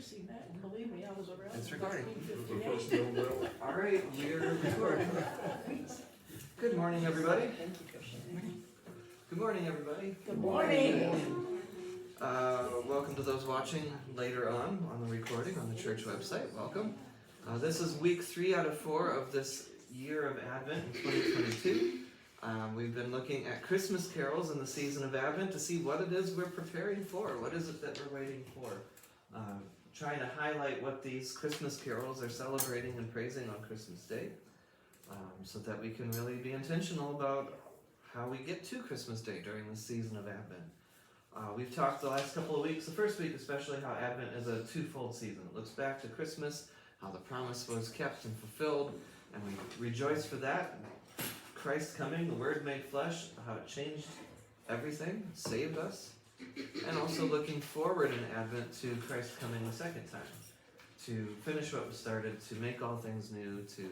seen that, and believe me, I was around It's in recording. 1958. All right, we're recording. Good morning, everybody. Good morning, everybody. Good morning. Welcome to those watching later on the recording on the church website. Welcome. This is week 3 out of 4 of this year of Advent in 2022. We've been looking at Christmas carols in the season of Advent to see what it is we're preparing for. What is it that we're waiting for? Trying to highlight what these Christmas carols are celebrating and praising on Christmas Day, so that we can really be intentional about how we get to Christmas Day during this season of Advent. We've talked the last couple of weeks, the first week especially, how Advent is a twofold season. It looks back to Christmas, how the promise was kept and fulfilled, and we rejoice for that. Christ coming, the Word made flesh, how it changed everything, saved us, and also looking forward in Advent to Christ coming the second time, to finish what was started, to make all things new, to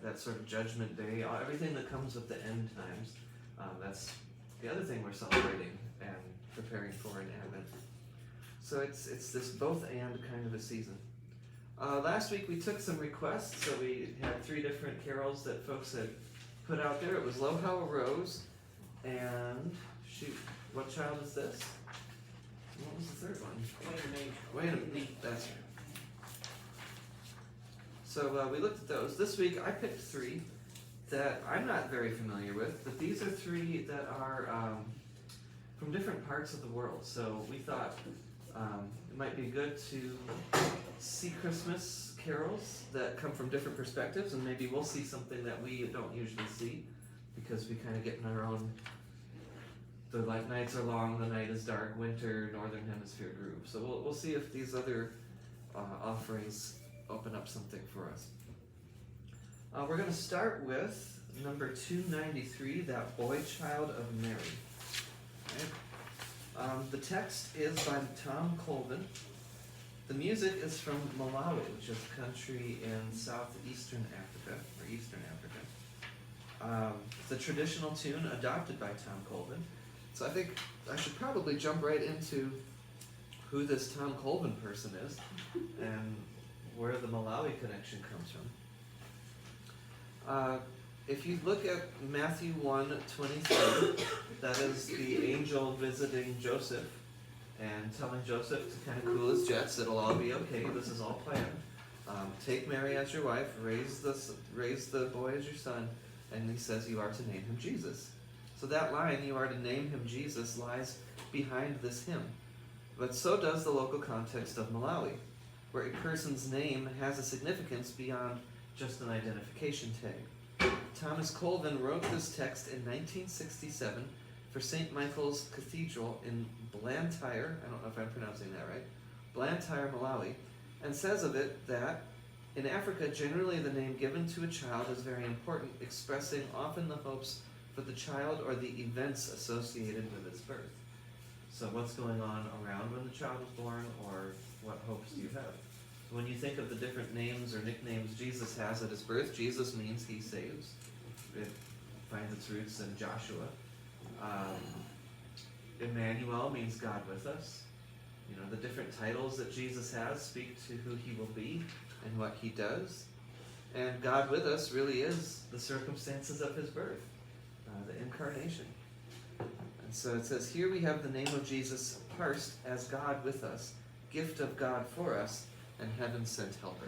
that sort of judgment day, everything that comes with the end times. That's the other thing we're celebrating and preparing for in Advent. So it's this both and kind of a season. Last week we took some requests, so we had 3 different carols that folks had put out there. It was Lo How Arose, and shoot, what child is this? What was the third one? Wait a minute, that's right. So we looked at those. This week I picked 3 that I'm not very familiar with, but these are 3 that are from different parts of the world. So we thought it might be good to see Christmas carols that come from different perspectives, and maybe we'll see something that we don't usually see, because we kind of get in our own, the nights are long, the night is dark, winter, northern hemisphere groove. So we'll see if these other offerings open up something for us. We're going to start with number 293, That Boy Child of Mary. Right? The text is by Tom Colvin. The music is from Malawi, which is a country in southeastern Africa, or eastern Africa. It's a traditional tune adopted by Tom Colvin. So I think I should probably jump right into who this Tom Colvin person is and where the Malawi connection comes from. If you look at Matthew 1:23, that is the angel visiting Joseph and telling Joseph to kind of cool his jets. It'll all be okay. This is all planned. Take Mary as your wife, raise the boy as your son, and he says you are to name him Jesus. So that line, you are to name him Jesus, lies behind this hymn. But so does the local context of Malawi, where a person's name has a significance beyond just an identification tag. Thomas Colvin wrote this text in 1967 for St. Michael's Cathedral in Blantyre, I don't know if I'm pronouncing that right, Blantyre, Malawi, and says of it that in Africa, generally the name given to a child is very important, expressing often the hopes for the child or the events associated with its birth. So what's going on around when the child is born, or what hopes do you have? When you think of the different names or nicknames Jesus has at his birth, Jesus means he saves. It finds its roots in Joshua. Emmanuel means God with us. You know, the different titles that Jesus has speak to who he will be and what he does. And God with us really is the circumstances of his birth, the incarnation. And so it says, here we have the name of Jesus parsed as God with us, gift of God for us, and heaven sent helper.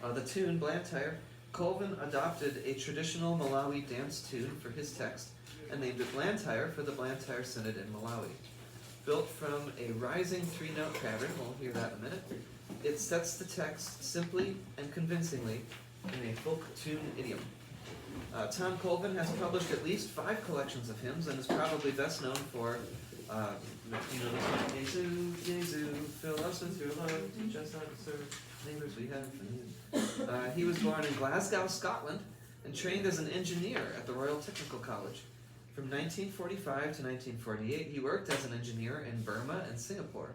The tune, Blantyre, Colvin adopted a traditional Malawi dance tune for his text and named it Blantyre for the Blantyre Synod in Malawi. Built from a rising 3-note pattern, we'll hear that in a minute, it sets the text simply and convincingly in a folk tune idiom. Tom Colvin has published at least 5 collections of hymns and is probably best known for, this one, Jesu, Jesu, fill us with your love, teach us how to serve neighbors we have for you. He was born in Glasgow, Scotland, and trained as an engineer at the Royal Technical College. From 1945 to 1948, he worked as an engineer in Burma and Singapore.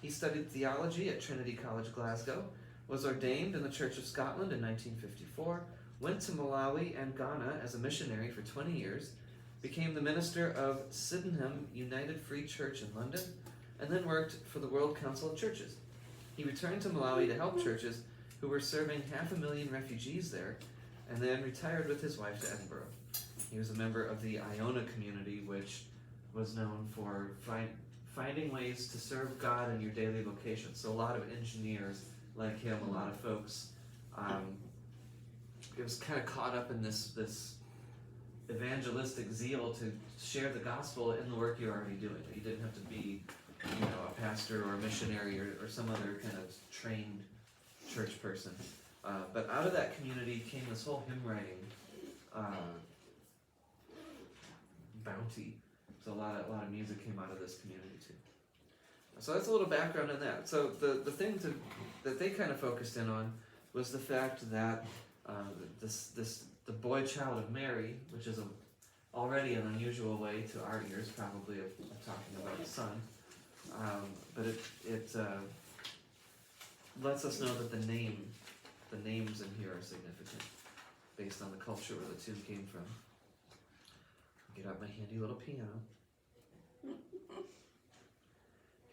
He studied theology at Trinity College, Glasgow, was ordained in the Church of Scotland in 1954, went to Malawi and Ghana as a missionary for 20 years, became the minister of Sydenham United Free Church in London, and then worked for the World Council of Churches. He returned to Malawi to help churches who were serving 500,000 refugees there, and then retired with his wife to Edinburgh. He was a member of the Iona community, which was known for finding ways to serve God in your daily vocation. So a lot of engineers like him, a lot of folks, it was kind of caught up in this evangelistic zeal to share the gospel in the work you're already doing. You didn't have to be, a pastor or a missionary or some other kind of trained church person. But out of that community came this whole hymn writing bounty. So a lot of music came out of this community too. So that's a little background on that. So the thing that they kind of focused in on was the fact that the boy child of Mary, which is already an unusual way to our ears probably of talking about the son, but it lets us know that the names in here are significant based on the culture where the tune came from. Get out my handy little piano.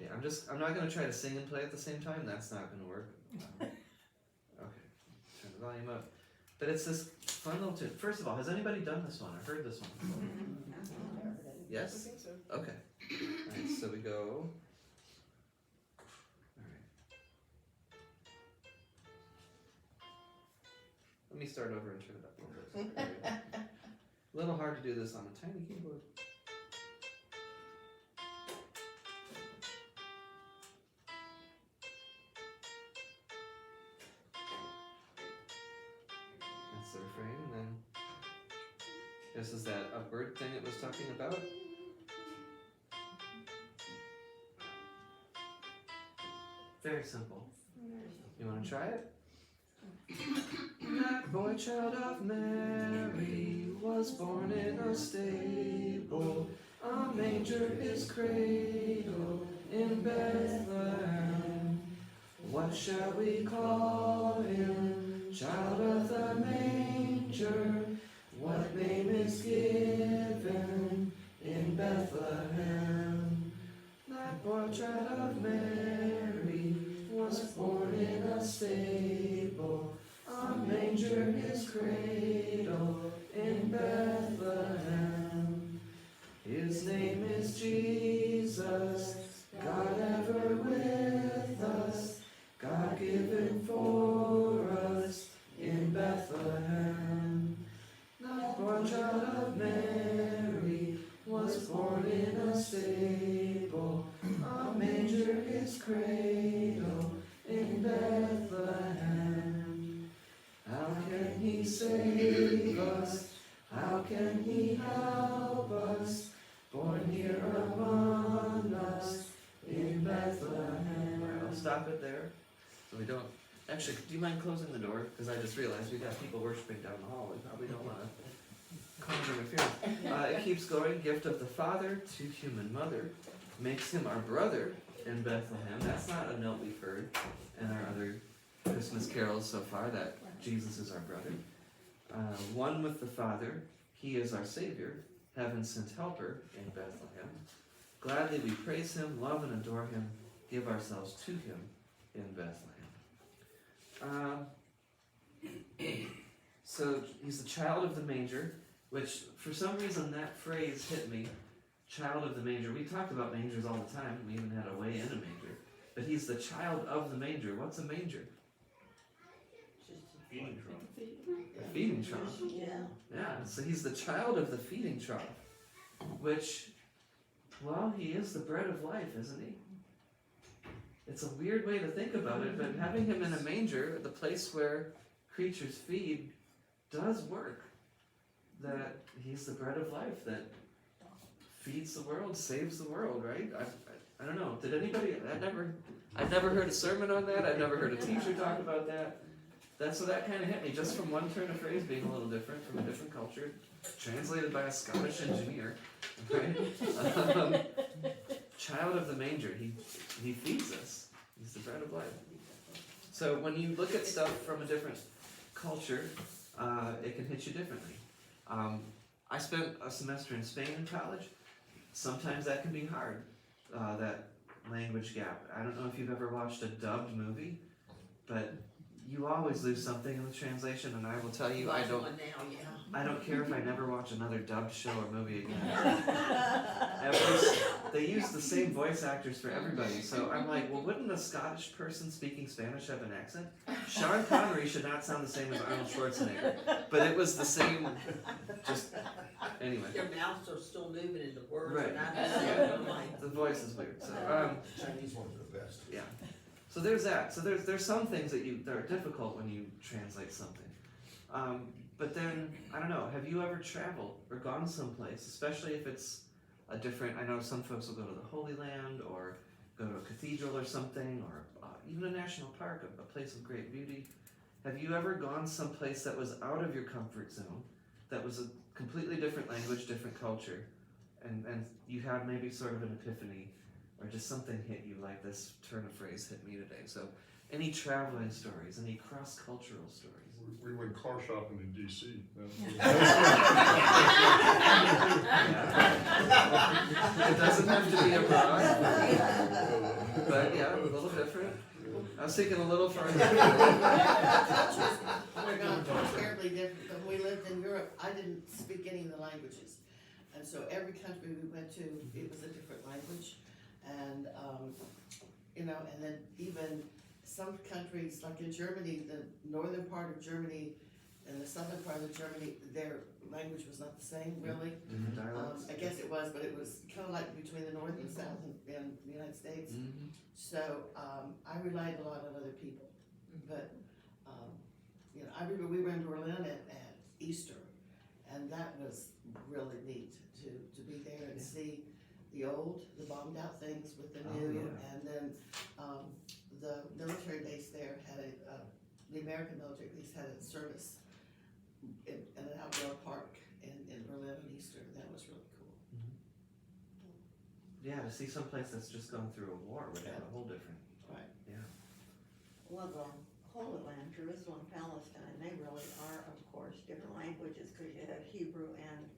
Okay, I'm not gonna try to sing and play at the same time. That's not gonna work. Okay, turn the volume up. But it's this fun little tune. First of all, has anybody done this one or heard this one before? Yes? I think so. Okay. Alright, so we go. Alright. Let me start over and turn it up a little bit. There we go. A little hard to do this on a tiny keyboard. That's the refrain, and then this is that upward thing it was talking about. Very simple. You want to try it? That boy child of Mary was born in a stable, a manger his cradle in Bethlehem. What shall we call him? Child of the manger. What name is given in Bethlehem? That boy child of Mary was born in a stable, a manger his cradle in Bethlehem. His name is Jesus, God ever with us, God given for us in Bethlehem. That born child of Mary was born in a stable, a manger his cradle in Bethlehem. How can he save us? How can he help us? Born here among us in Bethlehem. Alright, I'll stop it there. So we don't. Actually, do you mind closing the door? Because I just realized we got people worshiping down the hall. We probably don't want to cause interference. It keeps going. Gift of the Father to human mother makes him our brother in Bethlehem. That's not a note we've heard in our other Christmas carols so far, that Jesus is our brother. One with the Father, he is our Savior, heaven sent helper in Bethlehem. Gladly we praise him, love and adore him, give ourselves to him in Bethlehem. So he's the child of the manger, which for some reason that phrase hit me. Child of the manger. We talked about mangers all the time. We even had a way in a manger. But he's the child of the manger. What's a manger? Feeding trough. A feeding trough. Yeah, so he's the child of the feeding trough. Which, well, he is the bread of life, isn't he? It's a weird way to think about it, but having him in a manger, the place where creatures feed, does work. That he's the bread of life that feeds the world, saves the world, right? I don't know. Did anybody? I've never heard a sermon on that. I've never heard a teacher talk about that. So that kind of hit me just from one turn of phrase being a little different from a different culture, translated by a Scottish engineer, right? Child of the manger. He feeds us. He's the bread of life. So when you look at stuff from a different culture, it can hit you differently. I spent a semester in Spain in college. Sometimes that can be hard. That language gap. I don't know if you've ever watched a dubbed movie, but you always lose something in the translation, and I will tell you, I don't care if I never watch another dubbed show or movie again. They use the same voice actors for everybody, so I'm like, well, wouldn't a Scottish person speaking Spanish have an accent? Sean Connery should not sound the same as Arnold Schwarzenegger, but it was the same, just, anyway. Your mouths are still moving in the words, Right. and I'm like, The voice is weird, so, Chinese ones are the best. yeah. So there's that. So there's some things that are difficult when you translate something. But then, I don't know, have you ever traveled or gone someplace, especially if it's a different, I know some folks will go to the Holy Land or go to a cathedral or something, or even a national park, a place of great beauty. Have you ever gone someplace that was out of your comfort zone, that was a completely different language, different culture, and you had maybe sort of an epiphany, or just something hit you like this turn of phrase hit me today? So any traveling stories, any cross-cultural stories? We went car shopping in DC. It doesn't have to be abroad, but yeah, a little different. I was thinking a little farther. We're not terribly different, but when we lived in Europe, I didn't speak any of the languages. And so every country we went to, it was a different language. And, and then even some countries, like in Germany, the northern part of Germany and the southern part of Germany, their language was not the same, really. Different dialects. I guess it was, but it was kind of like between the north and south in the United States. Mhm. So, I relied a lot on other people, but, I remember we were in Berlin at Easter, and that was really neat to be there and see the bombed out things with the Oh, new, yeah. and then, the military base there had the American military base had a service in an outdoor park in Berlin on Easter, and that was really cool. Yeah, to see someplace that's just gone through a war would have a whole different. Right. Yeah. Well, the Holy Land, Jerusalem, Palestine, they really are, of course, different languages, because you have Hebrew and,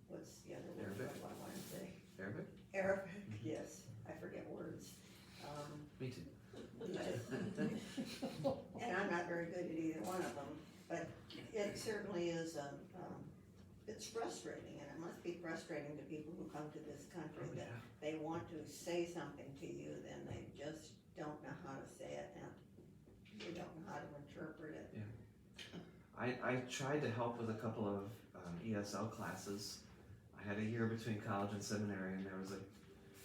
what's the other word? Arabic. What I want to say? Arabic? Arabic, yes, I forget words. Me too. And I'm not very good at either one of them, but it certainly is, it's frustrating, and it must be frustrating to people who come to this country that they want to say something to you, then they just don't know how to say it, and you don't know how to interpret it. I tried to help with a couple of ESL classes. I had a year between college and seminary, and there was a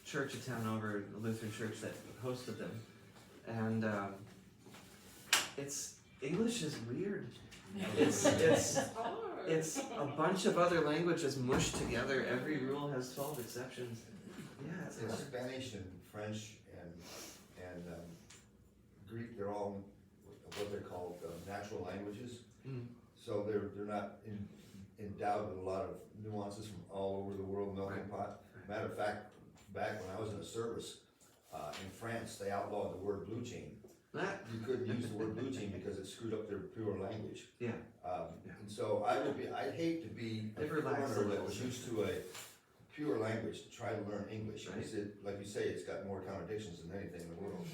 church, a town over, a Lutheran church that hosted them. And English is weird. It's a bunch of other languages mushed together. Every rule has 12 exceptions. Yeah, it's In Spanish and French and Greek, they're all what they're called natural languages. Mm. So they're not endowed with a lot of nuances from all over the world, melting pot. Matter of fact, back when I was in the service, in France, they outlawed the word blue jean. You couldn't use the word blue jean because it screwed up their pure language. Yeah. And so I'd hate to be a They've relaxed foreigner a that was little. used to a pure language to try to learn English. Right. Because like you say, it's got more contradictions than anything in the world.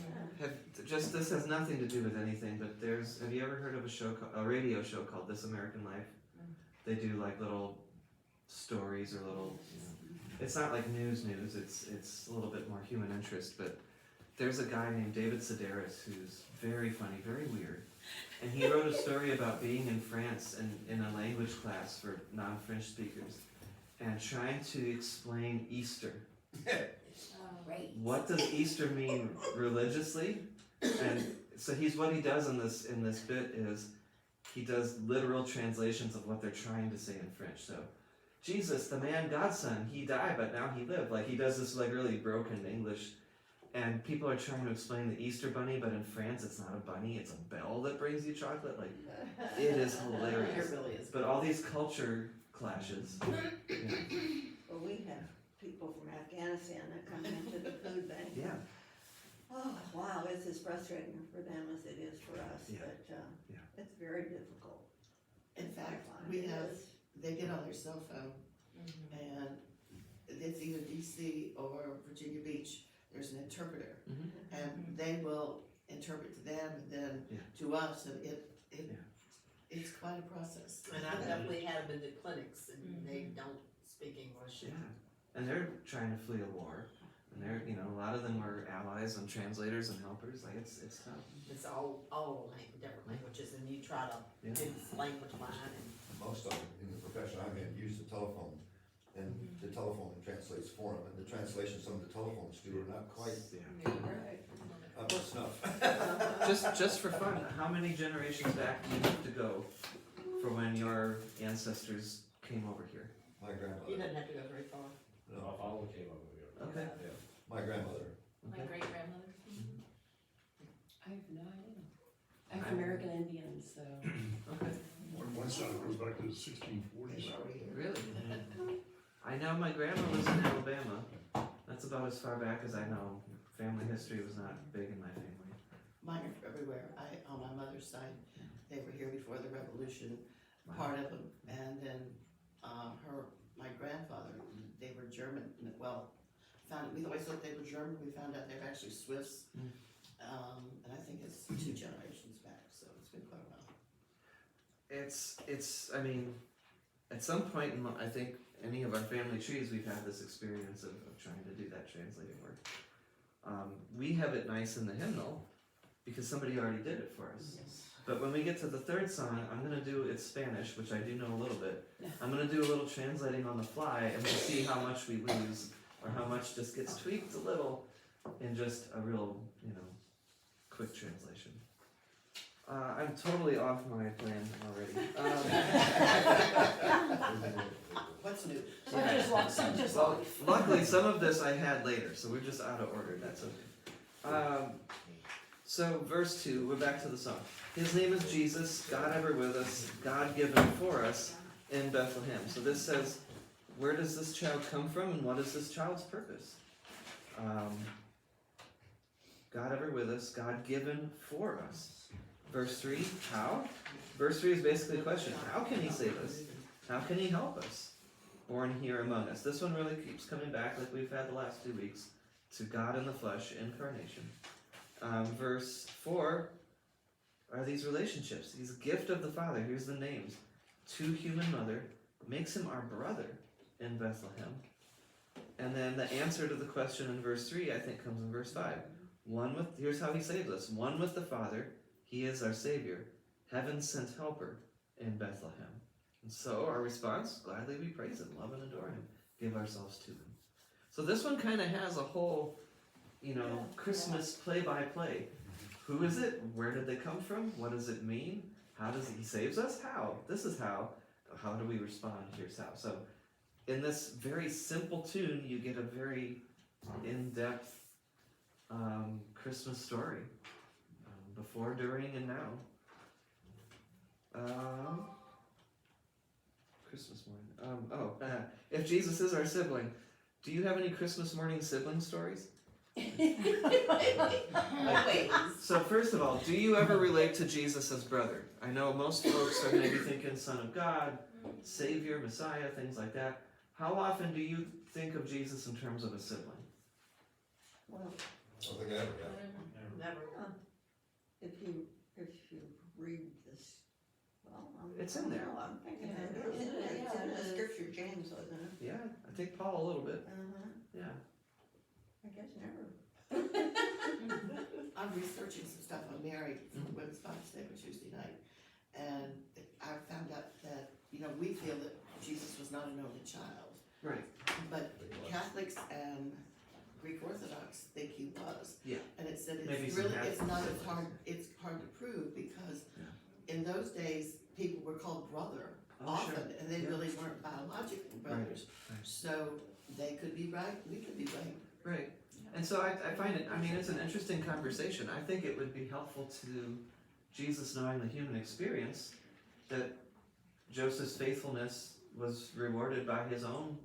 This has nothing to do with anything, but have you ever heard of a radio show called This American Life? They do like little stories or little, it's not like news, it's a little bit more human interest, but there's a guy named David Sedaris who's very funny, very weird, and he wrote a story about being in France and in a language class for non-French speakers, and trying to explain Easter. What does Easter mean religiously? And so what he does in this bit is he does literal translations of what they're trying to say in French. So Jesus, the man, God's son, he died, but now he lived. Like he does this like really broken English, and people are trying to explain the Easter bunny, but in France it's not a bunny, it's a bell that brings you chocolate. Like it is hilarious. It really is. But all these culture clashes. Well, we have people from Afghanistan that come into the food bank. Yeah. Oh, wow, it's as frustrating for them as it is for us, Yeah. but, Yeah. it's very difficult. In fact, I find we it have, is. they get on their cell phone and it's either DC or Virginia Beach, there's an interpreter. Mhm. And they will interpret to them and then Yeah. to us, and Yeah. it's quite a process. And I've definitely had them in the clinics and they don't speak English. Yeah, and they're trying to flee a war, and they're, you know, a lot of them were allies and translators and helpers. Like it's tough. It's all different languages and you try to Yeah. do this language line and Most of them in the profession I'm in use the telephone, and the telephone translates for them, and the translation some of the telephones do are not quite Yeah. up to snuff. Just for fun, how many generations back do you have to go for when your ancestors came over here? My you grandmother, didn't have to go very far. no, father came over here. Okay. my grandmother, My Okay. great grandmother. Mhm. I have no idea. I'm American Indian, so. Okay. One side goes back to the 1640s. Really? I know my grandma was in Alabama. That's about as far back as I know. Family history was not big in my family. Mine are everywhere. On my mother's side, they were here before the revolution, Wow. part of them. And then, my grandfather, they were German, well, we always thought they were German, we found out they're actually Swiss. Mm. And I think it's 2 generations back, so it's been quite a while. It's I mean, at some point in I think any of our family trees we've had this experience of trying to do that translating work. We have it nice in the hymnal because somebody already did it for us. But when we get to the third song, I'm gonna do it's Spanish, which I do know a little bit. I'm gonna do a little translating on the fly, and we'll see how much we lose or how much just gets tweaked a little in just a real, you know, quick translation. I'm totally off my plan already. What's new? Well, luckily some of this I had later, so we're just out of order. That's okay. So verse 2, we're back to the song. His name is Jesus, God ever with us, God given for us in Bethlehem. So this says, where does this child come from and what is this child's purpose? God ever with us, God given for us. Verse 3, how? Verse 3 is basically a question. How can he save us? How can he help us? Born here among us. This one really keeps coming back like we've had the last 2 weeks to God in the flesh, incarnation. Verse 4 are these relationships. He's a gift of the Father. Here's the names. To human mother, makes him our brother in Bethlehem. And then the answer to the question in verse 3, I think, comes in verse 5. Here's how he saves us. One with the Father, he is our Savior, heaven sent helper in Bethlehem. And so our response, gladly we praise him, love and adore him, give ourselves to him. So this one kind of has a whole, Christmas play-by-play. Who is it? Where did they come from? What does it mean? How does he saves us? How? This is how. How do we respond? Here's how. So in this very simple tune, you get a very in-depth Christmas story. Before, during, and now. Christmas morning. If Jesus is our sibling, do you have any Christmas morning sibling stories? Always. So first of all, do you ever relate to Jesus as brother? I know most folks are maybe thinking Son of God, Savior, Messiah, things like that. How often do you think of Jesus in terms of a sibling? Well, I don't think I ever got. Never. if you read this, It's in there. No, I'm thinking Yeah, it is. it is. It's Yeah, in it the is. scripture, James, wasn't it? Yeah, I think Paul a little bit. Yeah. I guess never. I'm researching some stuff on Mary for Women's Bible Study on Tuesday night, and I found out that, we feel that Jesus was not an only child, Right. but Catholics and Greek Orthodox think he was. Yeah. And it said Maybe it's some really, half it's not as siblings. hard, it's hard to prove because Yeah. in those days, people were called brother Oh, often, sure. and they Yeah. really weren't biological brothers. Right. So they could be right, we could be right. Right. And so I find it, it's an interesting conversation. I think it would be helpful to Jesus knowing the human experience that Joseph's faithfulness was rewarded by his own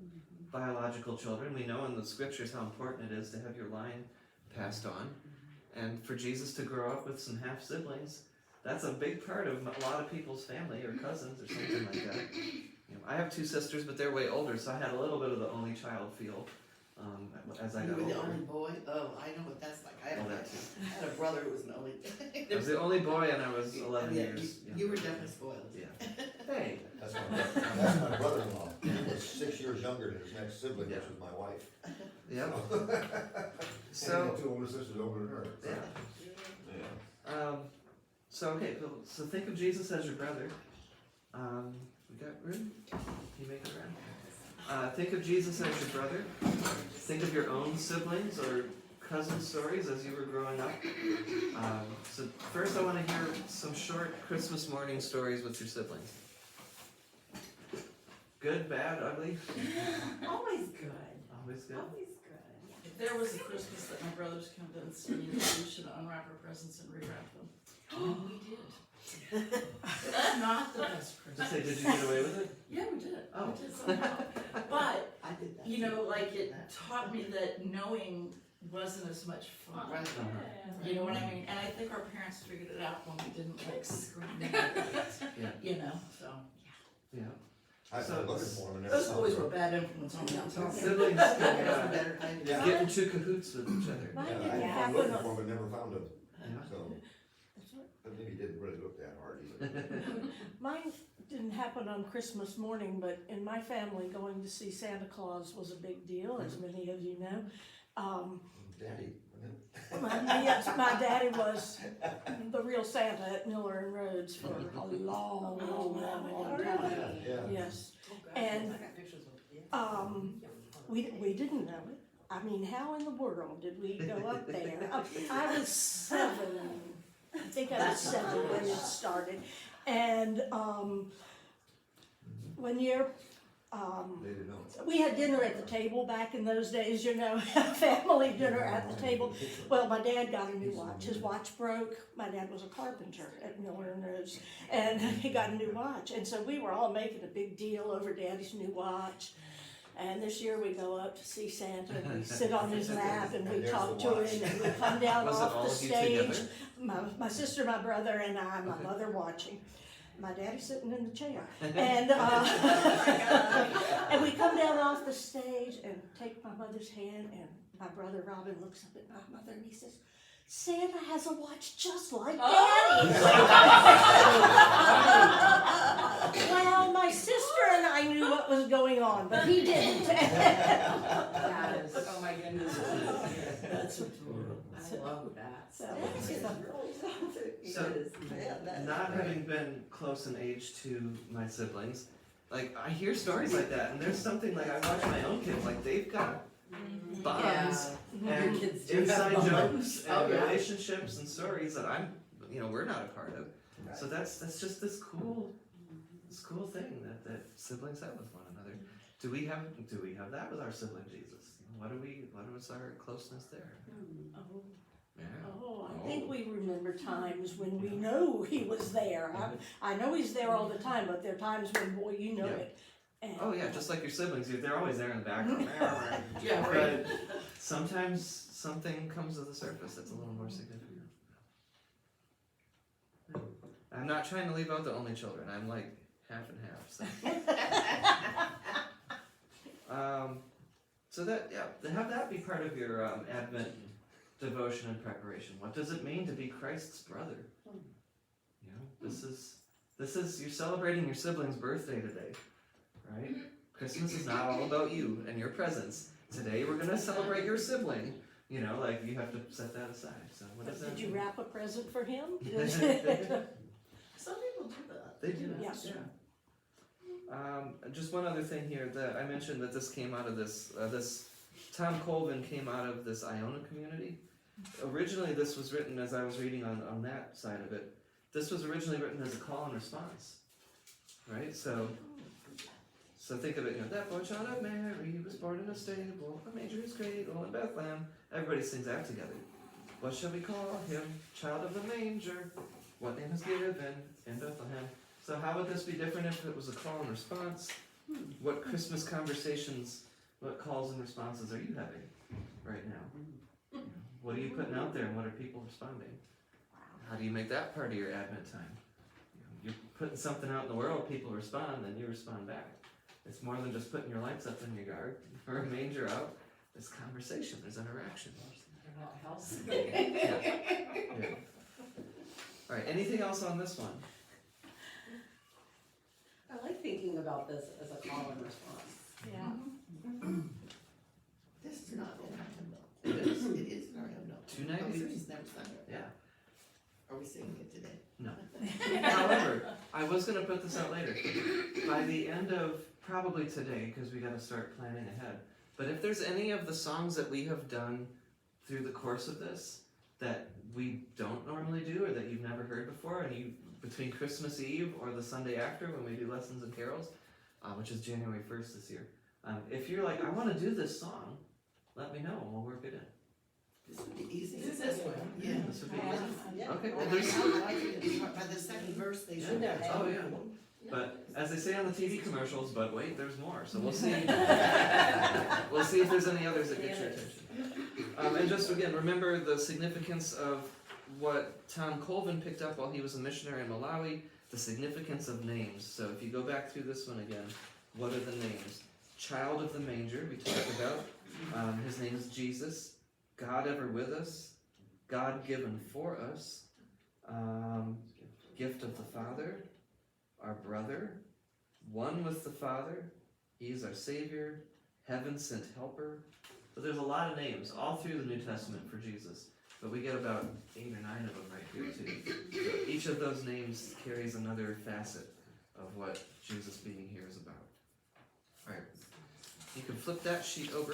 biological children. We know in the scriptures how important it is to have your line passed on. And for Jesus to grow up with some half siblings, that's a big part of a lot of people's family or cousins or something like that. You know, I have two sisters, but they're way older, so I had a little bit of the only child feel as I You got were the older. only boy? Oh, I know what that's like. I Well, had, that too. I had a brother who was an only. I was the only boy, and I was 11 Yeah, years. You were definitely spoiled. Yeah. Hey. That's my brother-in-law. He was 6 years younger than his next sibling, which was my wife. Yep. And So. he had two older sisters older than her. Yeah. Yeah. Okay, so think of Jesus as your brother. We got room? Can you make it around? Think of Jesus as your brother. Think of your own siblings or cousin stories as you were growing up. So first I want to hear some short Christmas morning stories with your siblings. Good, bad, ugly? Always good. Always good. Always good. If there was a Christmas that my brothers come to and see me, we should unwrap our presents and rewrap them. And we did. That's not the best Just say, Christmas. did you get away with it? Yeah, we did. Oh. We did somehow. But, I did that. you know, too. like it That. taught me that knowing wasn't as much fun. Right. You know what I mean? And I think our parents figured it out when we didn't like scream at it. Yeah. You know, so. Yeah. I So- was looking for him and never Those found boys him. were a bad influence on me, I'm telling you. Siblings That's can a better kind of. Yeah. get into cahoots with each other. Mine Yeah, didn't I was happen looking on, for him but never found him, Yeah. so, but maybe he didn't really look that hard either. mine didn't happen on Christmas morning, but in my family, going to see Santa Claus was a big deal, as many of you know. Daddy, Yes, my daddy was the real Santa at Miller and Rhodes for a long, long, long, long time. yeah. Yes, Oh, and I got pictures of it. we didn't know it. I mean, how in the world did we go up there? I was 7. I think I was 7 when it started. And one year, They didn't know. we had dinner at the table back in those days, you know, family dinner at the table. Well, my dad got a new watch. His watch broke. My dad was a carpenter at Miller and Rhodes, and he got a new watch. And so we were all making a big deal over Daddy's new watch. And this year we go up to see Santa, and we sit on his lap, and we And there's talk the to watch. him, and we come down Was it off all the of you stage. together? My sister, my brother, and I, my Okay. mother watching. My daddy's sitting in the chair. And, and we come down off the stage and take my mother's hand, and my brother Robin looks up at my mother and he says, Santa has a watch just like Daddy. Well, my sister and I knew what was going on, but he didn't. That is, oh my goodness. That's adorable. I love that. So, That is really something. So, It is. Yeah, that is Not great. having been close in age to my siblings, like I hear stories like that, and there's something like I watch my own kids, like they've got bonds Your and kids do have inside bonds. jokes Oh, and yeah. relationships and stories that we're not a part of. So that's just this cool thing that siblings have with one another. Do we have that with our sibling Jesus? What was our closeness there? oh, Yeah. oh, I think we remember times when we know he was there. I know he's there all the time, but there are times when, boy, you know Yeah. it. And, Oh yeah, just like your siblings, they're always there in the background. Yeah, right. But sometimes something comes to the surface that's a little more significant. I'm not trying to leave out the only children. I'm like half and half. So have that be part of your Advent devotion and preparation. What does it mean to be Christ's brother? You know, this is you're celebrating your sibling's birthday today, right? Christmas is not all about you and your presents. Today we're gonna celebrate your sibling. You know, like you have to set that aside. So what does that Did you mean? wrap a present for him? Some people do that. They do. Yes. Yeah. Just one other thing here that I mentioned that this came out of this Tom Colvin came out of this Iona community. Originally, this was written as I was reading on that side of it. This was originally written as a call and response, right? So think of it. You know, that boy child of Mary was born in a stable, a manger is cradle in Bethlehem. Everybody sings that together. What shall we call him? Child of the manger. What name is given in Bethlehem? So how would this be different if it was a call and response? What Christmas conversations, what calls and responses are you having right now? What are you putting out there and what are people responding? How do you make that part of your Advent time? You're putting something out in the world, people respond, then you respond back. It's more than just putting your lights up in your yard or a manger out. There's conversation, there's interaction. House. Yeah. All right, anything else on this one? I like thinking about this as a call and response. Yeah. This is not in our hymnal. It is in our hymnal. 290? Oh, so just never sung it. Yeah. Are we singing it today? No. However, I was gonna put this out later. By the end of probably today, because we gotta start planning ahead. But if there's any of the songs that we have done through the course of this that we don't normally do or that you've never heard before, and you between Christmas Eve or the Sunday after when we do lessons and carols, which is January 1st this year. If you're like, I want to do this song, let me know and we'll work it in. This would be easy. This is one. Yeah. This would be easy. Yeah. Okay, well I there's. like it. By the second verse, they should. Oh yeah. But as they say on the TV commercials, but wait, there's more. So we'll see. We'll see if there's any others that get your attention. And just again, remember the significance of what Tom Colvin picked up while he was a missionary in Malawi, the significance of names. So if you go back through this one again, what are the names? Child of the manger, we talked about. His name is Jesus. God ever with us. God given for us. Gift of the Father. Our brother. One with the Father. He's our Savior. Heaven sent helper. But there's a lot of names all through the New Testament for Jesus. But we get about 8 or 9 of them right here too. So each of those names carries another facet of what Jesus being here is about. Alright, you can flip that sheet over.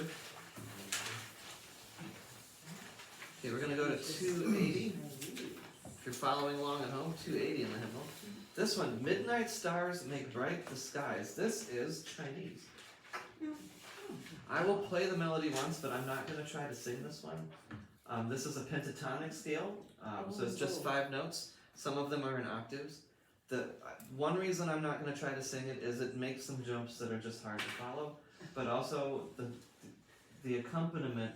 Okay, we're going to go to 280. If you're following along at home, 280 in the hymnal. This one, Midnight Stars Make Bright the Skies. This is Chinese. I will play the melody once, but I'm not going to try to sing this one. This is a pentatonic scale, so it's just 5 notes. Some of them are in octaves. The one reason I'm not going to try to sing it is it makes some jumps that are just hard to follow, but also the accompaniment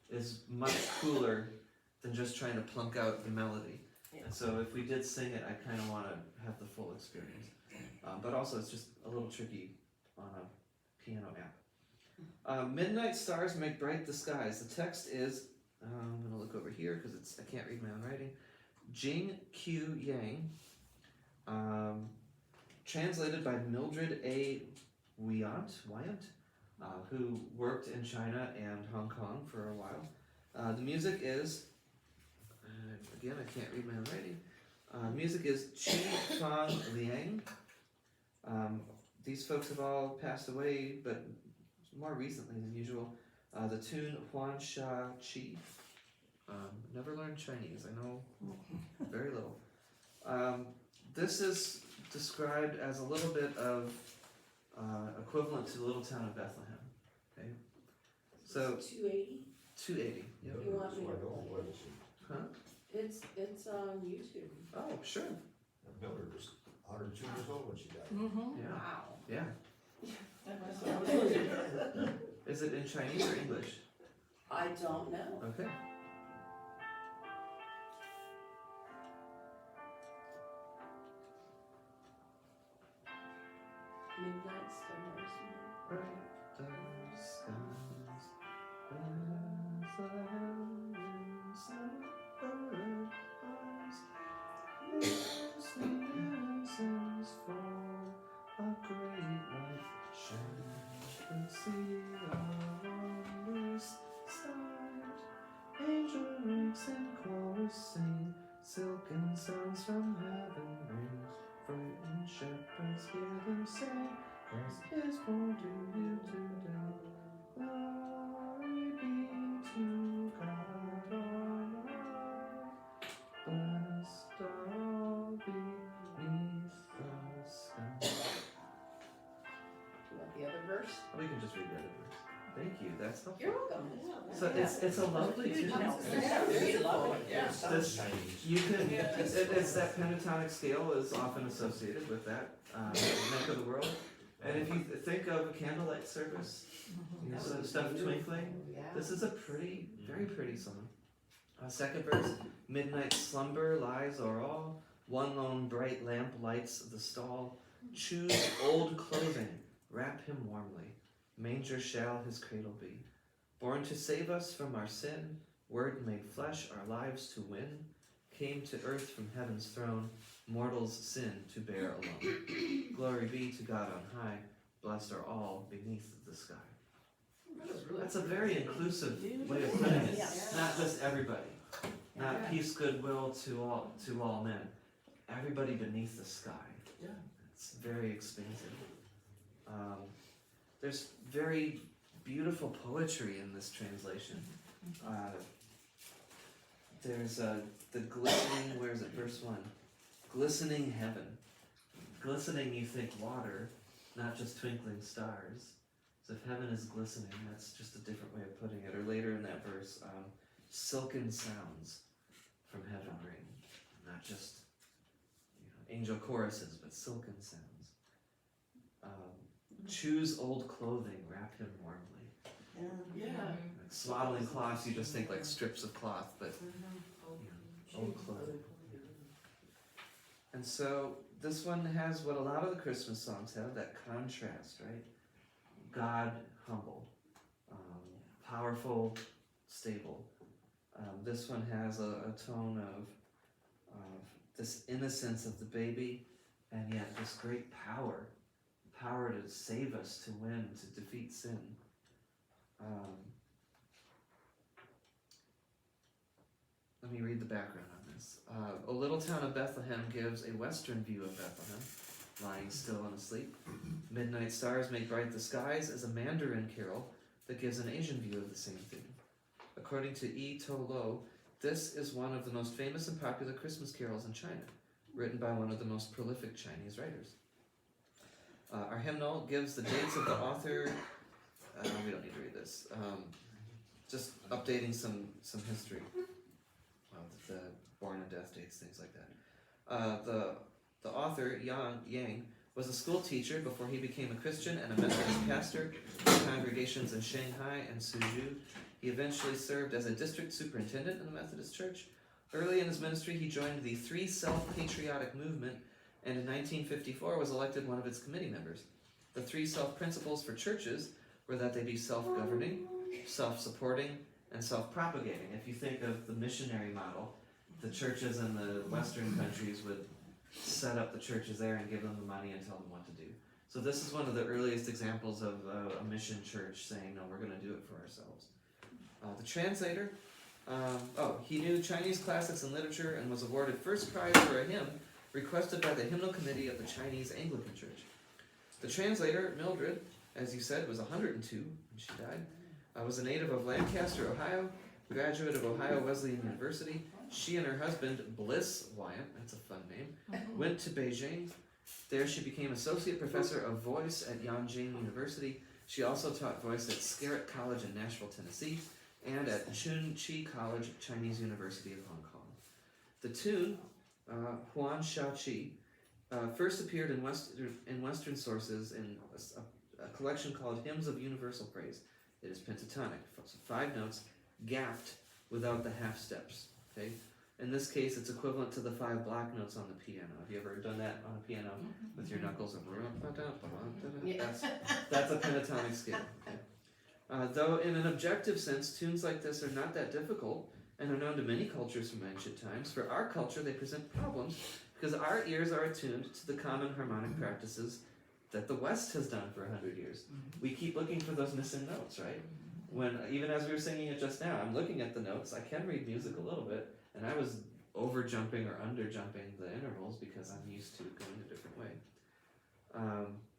is much cooler than just trying to plunk out the melody. And so if we did sing it, I kind of want to have the full experience. But also it's just a little tricky on a piano app. Midnight Stars Make Bright the Skies. The text is, I'm going to look over here because I can't read my own writing. Jing Q Yang, translated by Mildred A. Wyant, who worked in China and Hong Kong for a while. The music is, again, I can't read my own writing. Music is Qi Fang Liang. These folks have all passed away, but more recently than usual. The tune Huan Sha Qi. Never learned Chinese, I know very little. This is described as a little bit of equivalent to the little town of Bethlehem. Okay, so 280? 280. Yep. You want me to What is Huh? It's on YouTube. Oh, sure. Mildred was 102 years old when she died. Mm-hmm. Yeah. Wow. Yeah. That must be- Is it in Chinese or English? I don't know. Okay. Midnight Stars. Bright the skies, as the heavens summer eyes, listening incense for a great light shine. And see our wondrous sight. Angel ranks and chorus sing, silken sounds from heaven ring. Frightened shepherds hear them say, Christ is born to you today. Glory be to God on high. Blessed are all beneath the sky. You want the other verse? We can just read the other verse. Thank you, that's helpful. You're welcome. So it's a lovely tune. Very lovely. Yeah. This, Chinese. you can, Yeah. it's that pentatonic scale is often associated with that neck of the world. And if you think of a candlelight service, you know, so stuff twinkling, this is a pretty, very pretty song. Second verse, midnight slumber lies o'er all, one lone bright lamp lights the stall. Choose old clothing, wrap him warmly. Manger shall his cradle be. Born to save us from our sin, Word made flesh our lives to win, came to earth from heaven's throne, mortals' sin to bear alone. Glory be to God on high, blessed are all beneath the sky. That's a very inclusive way of putting it. Yes. Not just everybody. Not peace, goodwill to all men. Everybody beneath the sky. Yeah. It's very expansive. There's very beautiful poetry in this translation. There's the glistening, where is it, verse 1? Glistening heaven. Glistening, you think water, not just twinkling stars. So if heaven is glistening, that's just a different way of putting it. Or later in that verse, silken sounds from heaven ring. Not just angel choruses, but silken sounds. Choose old clothing, wrap him warmly. Yeah. Like swaddling cloths, you just think like strips of cloth, but old clothing. And so this one has what a lot of the Christmas songs have, that contrast, right? God, humble, powerful, stable. This one has a tone of this innocence of the baby, and yet this great power to save us, to win, to defeat sin. Let me read the background on this. O little town of Bethlehem gives a western view of Bethlehem, lying still and asleep. Midnight stars make bright the skies as a Mandarin carol that gives an Asian view of the same theme. According to E. To Lo, this is one of the most famous and popular Christmas carols in China, written by one of the most prolific Chinese writers. Our hymnal gives the dates of the author. We don't need to read this. Just updating some history. The born and death dates, things like that. The author, Yang, was a school teacher before he became a Christian and a Methodist pastor in congregations in Shanghai and Suzhou. He eventually served as a district superintendent in the Methodist Church. Early in his ministry, he joined the Three Self-Patriotic Movement, and in 1954 was elected one of its committee members. The three self-principles for churches were that they be self-governing, self-supporting, and self-propagating. If you think of the missionary model, the churches in the Western countries would set up the churches there and give them the money and tell them what to do. So this is one of the earliest examples of a mission church saying, no, we're going to do it for ourselves. The translator, he knew Chinese classics and literature and was awarded first prize for a hymn requested by the hymnal committee of the Chinese Anglican Church. The translator, Mildred, as you said, was 102 when she died. Was a native of Lancaster, Ohio, graduate of Ohio Wesleyan University. She and her husband, Bliss Wyant, that's a fun name, went to Beijing. There she became associate professor of voice at Yanjing University. She also taught voice at Scarrett College in Nashville, Tennessee, and at Chun Chi College, Chinese University of Hong Kong. The tune, Huan Shaoqi, first appeared in Western sources in a collection called Hymns of Universal Praise. It is pentatonic, so 5 notes, gapped without the half steps. Okay, in this case, it's equivalent to the 5 black notes on the piano. Have you ever done that on a piano with your knuckles? That's a pentatonic scale. Okay. Though in an objective sense, tunes like this are not that difficult and are known to many cultures from ancient times, for our culture they present problems because our ears are attuned to the common harmonic practices that the West has done for 100 years. We keep looking for those missing notes, right? When, even as we were singing it just now, I'm looking at the notes, I can read music a little bit, and I was over jumping or under jumping the intervals because I'm used to going a different way.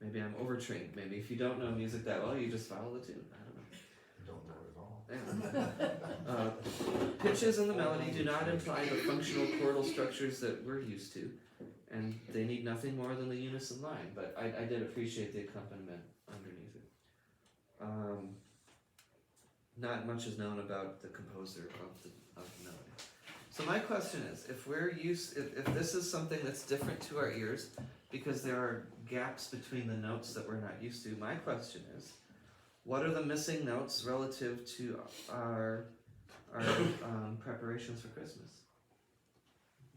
Maybe I'm overtrained. Maybe if you don't know music that well, you just follow the tune. I don't know. Don't know it at all. Pitches in the melody do not imply the functional chordal structures that we're used to, and they need nothing more than the unison line, but I did appreciate the accompaniment underneath it. Not much is known about the composer of the melody. So my question is, if this is something that's different to our ears, because there are gaps between the notes that we're not used to, my question is, what are the missing notes relative to our preparations for Christmas?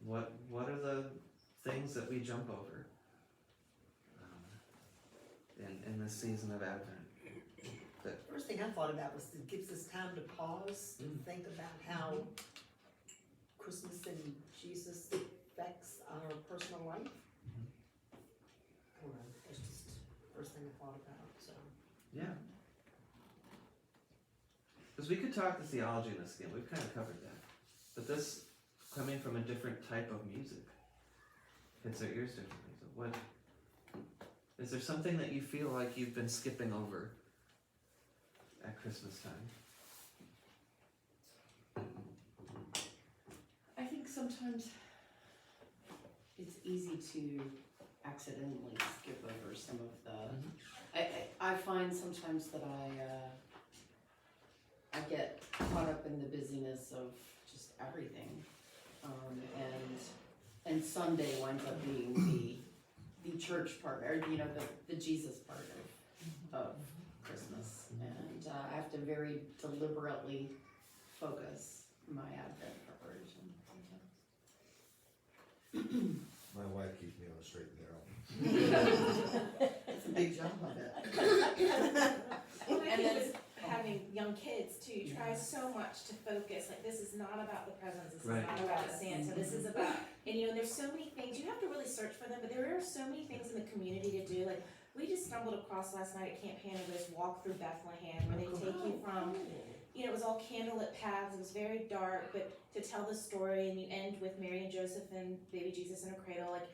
What are the things that we jump over? in this season of Advent. First thing I thought about was it gives us time to pause and think about how Christmas and Jesus affects our personal life. I don't know, that's just the first thing I thought about, so. Yeah. Because we could talk the theology in this again, we've kind of covered that. But this, coming from a different type of music, hits our ears differently. So what, is there something that you feel like you've been skipping over at Christmas time? I think sometimes it's easy to accidentally skip over some of the. I find sometimes that I get caught up in the busyness of just everything, and Sunday winds up being the church part, or the Jesus part of Christmas, and I have to very deliberately focus my Advent preparation sometimes. My wife keeps me on the straight and narrow. It's a big job, I bet. And I And think then- with having young kids too, you try so much to focus, like this is not about the presents, this Right. is not about Santa, this is about, and there's so many things, you have to really search for them, but there are so many things in the community to do, like, we just stumbled across last night at Camp Hannah, this walk through Bethlehem, where they take you from, it was all candlelit paths, it was very dark, but to tell the story, and you end with Mary and Joseph and baby Jesus in a cradle, like,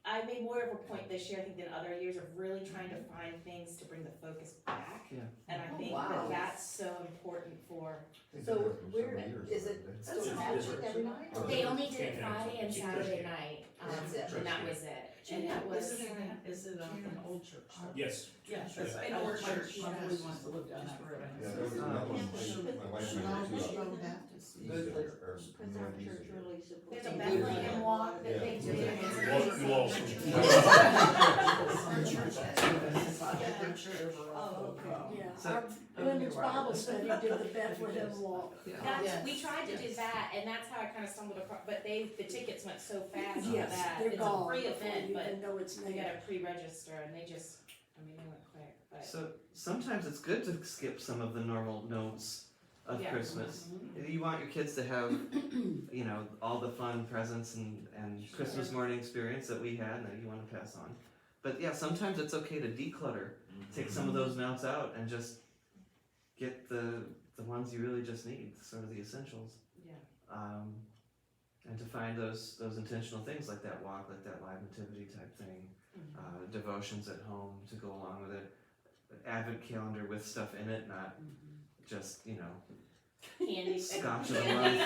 I made more of a point this year, I think, than other years of really trying to find things to bring the focus back. Yeah. And I Oh, think wow. that that's so important for, So where, is it still happening every night? or- they only did it Friday and Saturday night, That's it. and that was it. And that was, Is it an old church? Yes. Yeah, that's An right. old My church, my yeah. boys wants to live down that road. Yeah, there was another one, my wife Shalom, went to, Shalom Baptist. Easter, or Because our church really supports. there's a Bethlehem walk that they do. Yeah. It's You also- amazing. Our church has a different church. Oh, okay. Yeah, So- our women's Bible study did the Bethlehem walk. Yeah. That's, we Yes, tried to do yes. that, and that's how I kinda stumbled across, but the tickets went so fast on Yes, that, they're it's a gone free before event, you but even know it's you made. gotta pre-register, and they went quick, but. So sometimes it's good to skip some of the normal notes of Yeah. Christmas. You want your kids to have, all the fun presents and Christmas morning experience that we had and that you want to pass on. But yeah, sometimes it's okay to declutter, take some of those notes out and just get the ones you really just need, sort of the essentials. Yeah. And to find those intentional things like that walk, like that live nativity type thing, devotions at home to go along with it, advent calendar with stuff in it, not just, Candy. scotch of a month,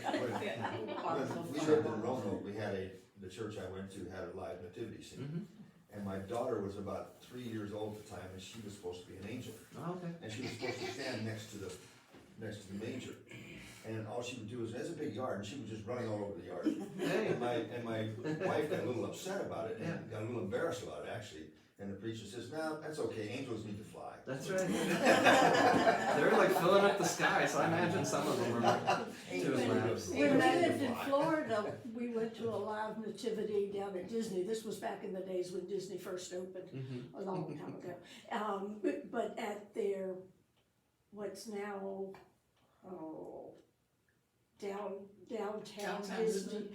When we lived in Roanoke, the church I went to had a live nativity scene. Mhm. And my daughter was about 3 years old at the time, and she was supposed to be an angel. Oh, okay. And she was supposed to stand next to the manger. And all she would do is, there's a big yard, and she was just running all over the yard. Hey. And my wife got a little upset about it, and got a little embarrassed about it, actually. And the preacher says, no, that's okay, angels need to fly. That's right. They were like filling up the sky, so I imagine some of them were like doing laps. When we lived in Florida, we went to a live nativity down at Disney. This was back in the days when Disney first opened, Mhm. a long time ago. But at their, what's now, downtown Disney,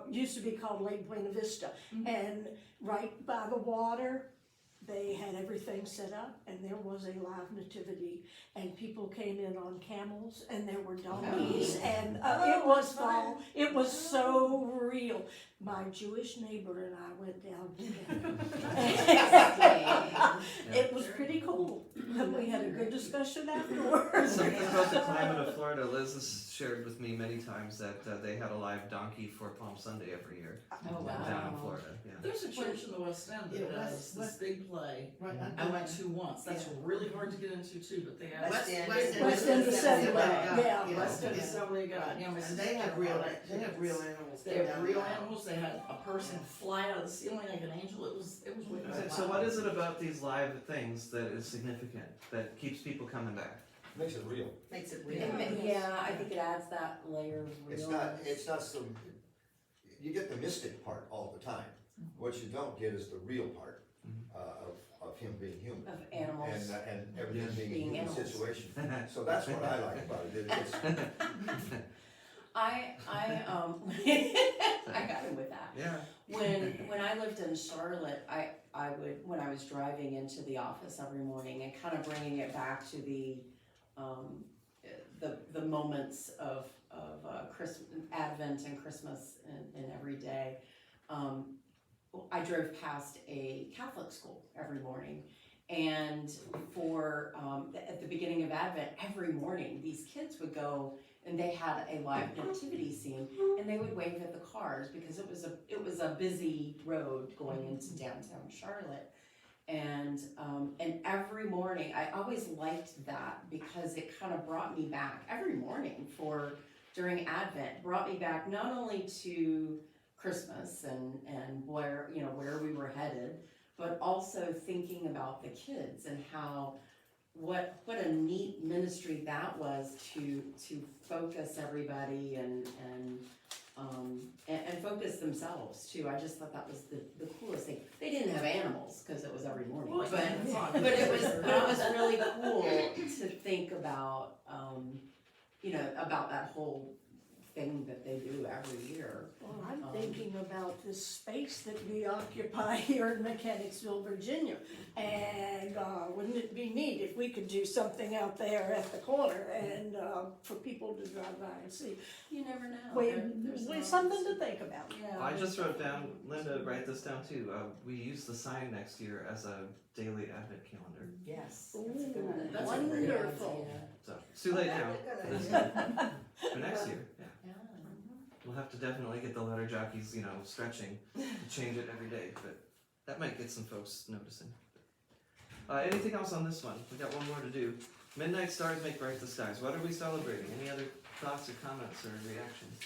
used to be called Lake Buena Vista. And right by the water, they had everything set up, and there was a live nativity, and people came in on camels, and there were donkeys, and it was fall. It was so real. My Jewish neighbor and I went down together. It was pretty cool. We had a good discussion afterwards. Something about the climate of Florida. Liz has shared with me many times that they had a live donkey for Palm Sunday every year Oh, down in Florida. Yeah. There's a church in the West End Yeah, that does this big play. Right, I went to once, that's really hard to get into too, but they have. West End. West End Assembly, yeah. West End Assembly, got, my And sister they have got real, a lot of they have tickets. real animals. They have real animals, they had a person fly out of the ceiling like an angel, it was wicked. So what is it about these live things that is significant, that keeps people coming back? Makes it real. Makes it real. Yeah, I think it adds that layer of It's realness. not so, you get the mystic part all the time. What you don't get is the real part. of him being human. Of animals. And everything Yeah. being a Being human animals. situation. So that's what I like about it, it's, I I got him with that. Yeah. When I lived in Charlotte, I would, when I was driving into the office every morning and kind of bringing it back to the moments of Christmas, Advent and Christmas and every day. I drove past a Catholic school every morning, and for at the beginning of Advent, every morning these kids would go and they had a live nativity scene, and they would wave at the cars because it was a busy road going into downtown Charlotte, and every morning I always liked that because it kind of brought me back every morning during Advent, brought me back not only to Christmas and where we were headed, but also thinking about the kids and how what a neat ministry that was to focus everybody and focus themselves too. I just thought that was the coolest thing. They didn't have animals because it was every morning, but it was really cool to think about about that whole thing that they do every year. Well, I'm thinking about the space that we occupy here in Mechanicsville, Virginia. And wouldn't it be neat if we could do something out there at the corner and for people to drive by and see? You never know. There's There's something to think about. Yeah. I just wrote down, Linda, write this down too. We use the sign next year as a daily Advent calendar. Yes, Ooh, that's a good idea. That's a great wonderful. idea. So it's too late now. That's a good idea. For next year, yeah. Yeah. We'll have to definitely get the letter jockeys, stretching to change it every day, but that might get some folks noticing. Anything else on this one? We got one more to do. Midnight stars make bright the skies. What are we celebrating? Any other thoughts or comments or reactions?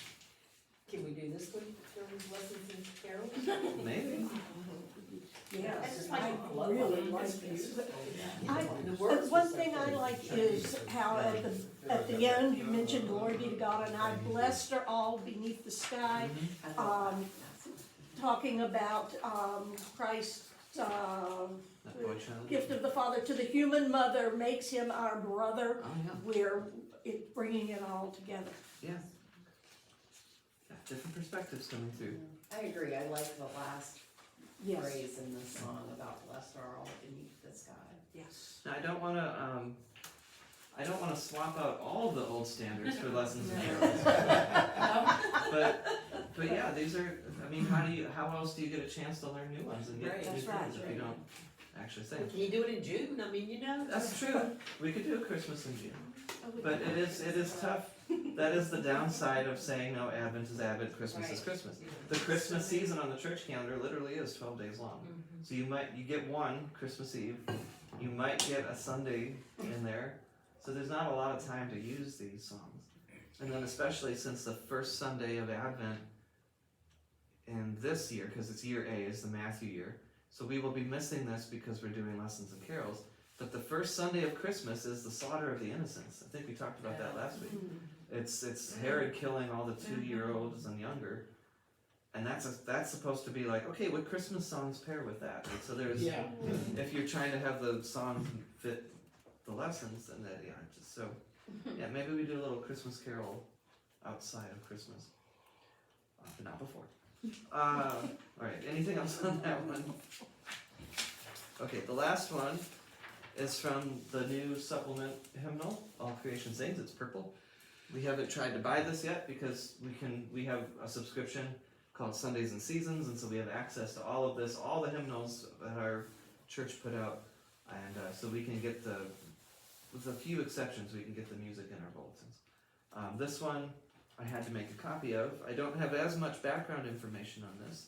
Can we do this one during lessons and carols? Maybe. Yes, I I really like this. The words One were so thing I pretty. like is how at the end, you mentioned glory be to God, and I blessed are all beneath the sky. Talking about Christ's That boy child. gift of the Father to the human mother makes him our brother. Oh, yeah. We're bringing it all together. Yeah. Yeah, different perspectives coming through. I agree. I like the last Yes, phrase in the song about blessed are all beneath the sky. yes. Now, I don't want to swap out all the old standards for lessons and carols. But yeah, these are. I mean, how else do you get a chance to learn new ones and get Right, new that's things right, if you right. don't actually sing? Can you do it in June? I mean, That's true. We could do a Christmas in June, but it is tough. That is the downside of saying no. Advent is Advent, Christmas is Christmas. The Christmas season on the church calendar literally is 12 days long. So you get one Christmas Eve, you might get a Sunday in there. So there's not a lot of time to use these songs. And then especially since the first Sunday of Advent in this year, because it's year A, is the Matthew year. So we will be missing this because we're doing lessons and carols. But the first Sunday of Christmas is the slaughter of the innocents. I think we talked about that last week. It's Herod killing all the 2-year-olds and younger. And that's supposed to be like, okay, what Christmas songs pair with that? And so there's, if you're trying to have the songs fit the lessons, and that, yeah, maybe we do a little Christmas carol outside of Christmas, but not before. All right, anything else on that one? Okay, the last one is from the new supplement hymnal, All Creation Sings. It's purple. We haven't tried to buy this yet because we have a subscription called Sundays and Seasons, and so we have access to all of this, all the hymnals that our church put out, and so we can get with a few exceptions, we can get the music in our bulletins. This one I had to make a copy of. I don't have as much background information on this.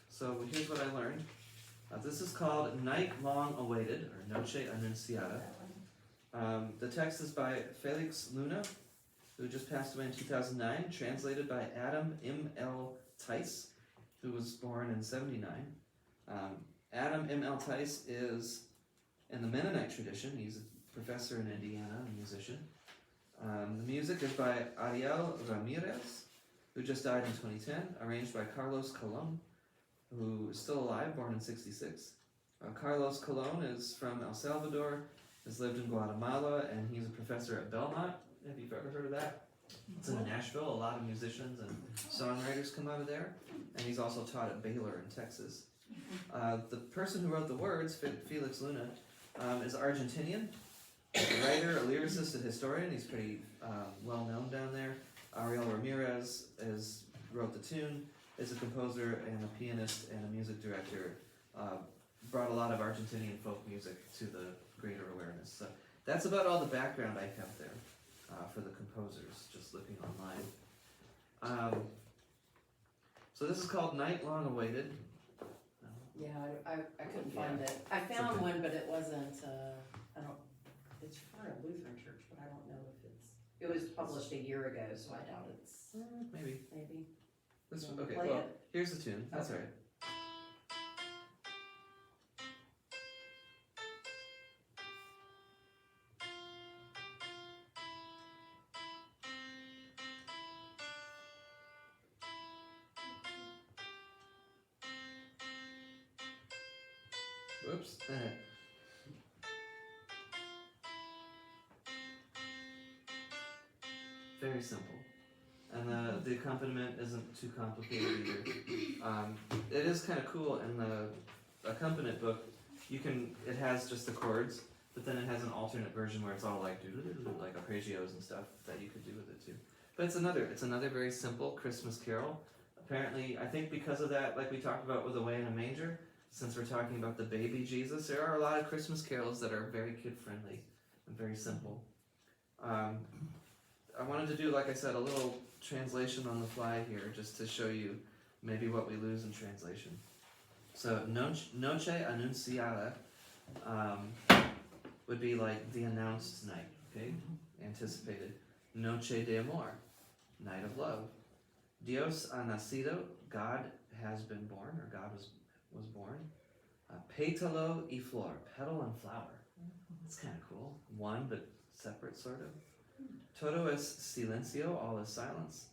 So here's what I learned. This is called Night Long Awaited, or Noche Annunciada. The text is by Felix Luna, who just passed away in 2009, translated by Adam M.L. Tice, who was born in 79. Adam M.L. Tice is in the Mennonite tradition. He's a professor in Indiana, a musician. The music is by Ariel Ramirez, who just died in 2010, arranged by Carlos Colon. who is still alive, born in 66. Carlos Colon is from El Salvador, has lived in Guatemala, and he's a professor at Belmont. Have you ever heard of that? It's in Nashville. A lot of musicians and songwriters come out of there. And he's also taught at Baylor in Texas. The person who wrote the words, Felix Luna, is Argentinian. A writer, a lyricist, a historian. He's pretty well known down there. Ariel Ramirez wrote the tune, is a composer and a pianist and a music director. Brought a lot of Argentinian folk music to the greater awareness. So that's about all the background I have there for the composers, just looking online. So this is called Night Long Awaited. Yeah, I couldn't Yeah. find it. I found okay. one, but it wasn't, it's for a Lutheran church, but I don't know if it was published a year ago, so I doubt it's, Maybe. This You one, wanna okay, play well, it? here's the tune. That's Okay. alright. Whoops. Very simple. And the accompaniment isn't too complicated either. It is kind of cool in the accompaniment book. It has just the chords, but then it has an alternate version where it's all like arpeggios and stuff that you could do with it too. But it's another very simple Christmas carol. Apparently, I think because of that, like we talked about with Away in a Manger, since we're talking about the baby Jesus, there are a lot of Christmas carols that are very kid-friendly and very simple. I wanted to do, like I said, a little translation on the fly here, just to show you maybe what we lose in translation. So, Noche Anunciada would be like the announced night, okay? Anticipated. Noche de Amor, night of love. Dios ha nacido, God has been born, or God was born. Pétalo y flor, petal and flower. That's kind of cool. One, but separate, sort of. Todo es silencio, all is silence.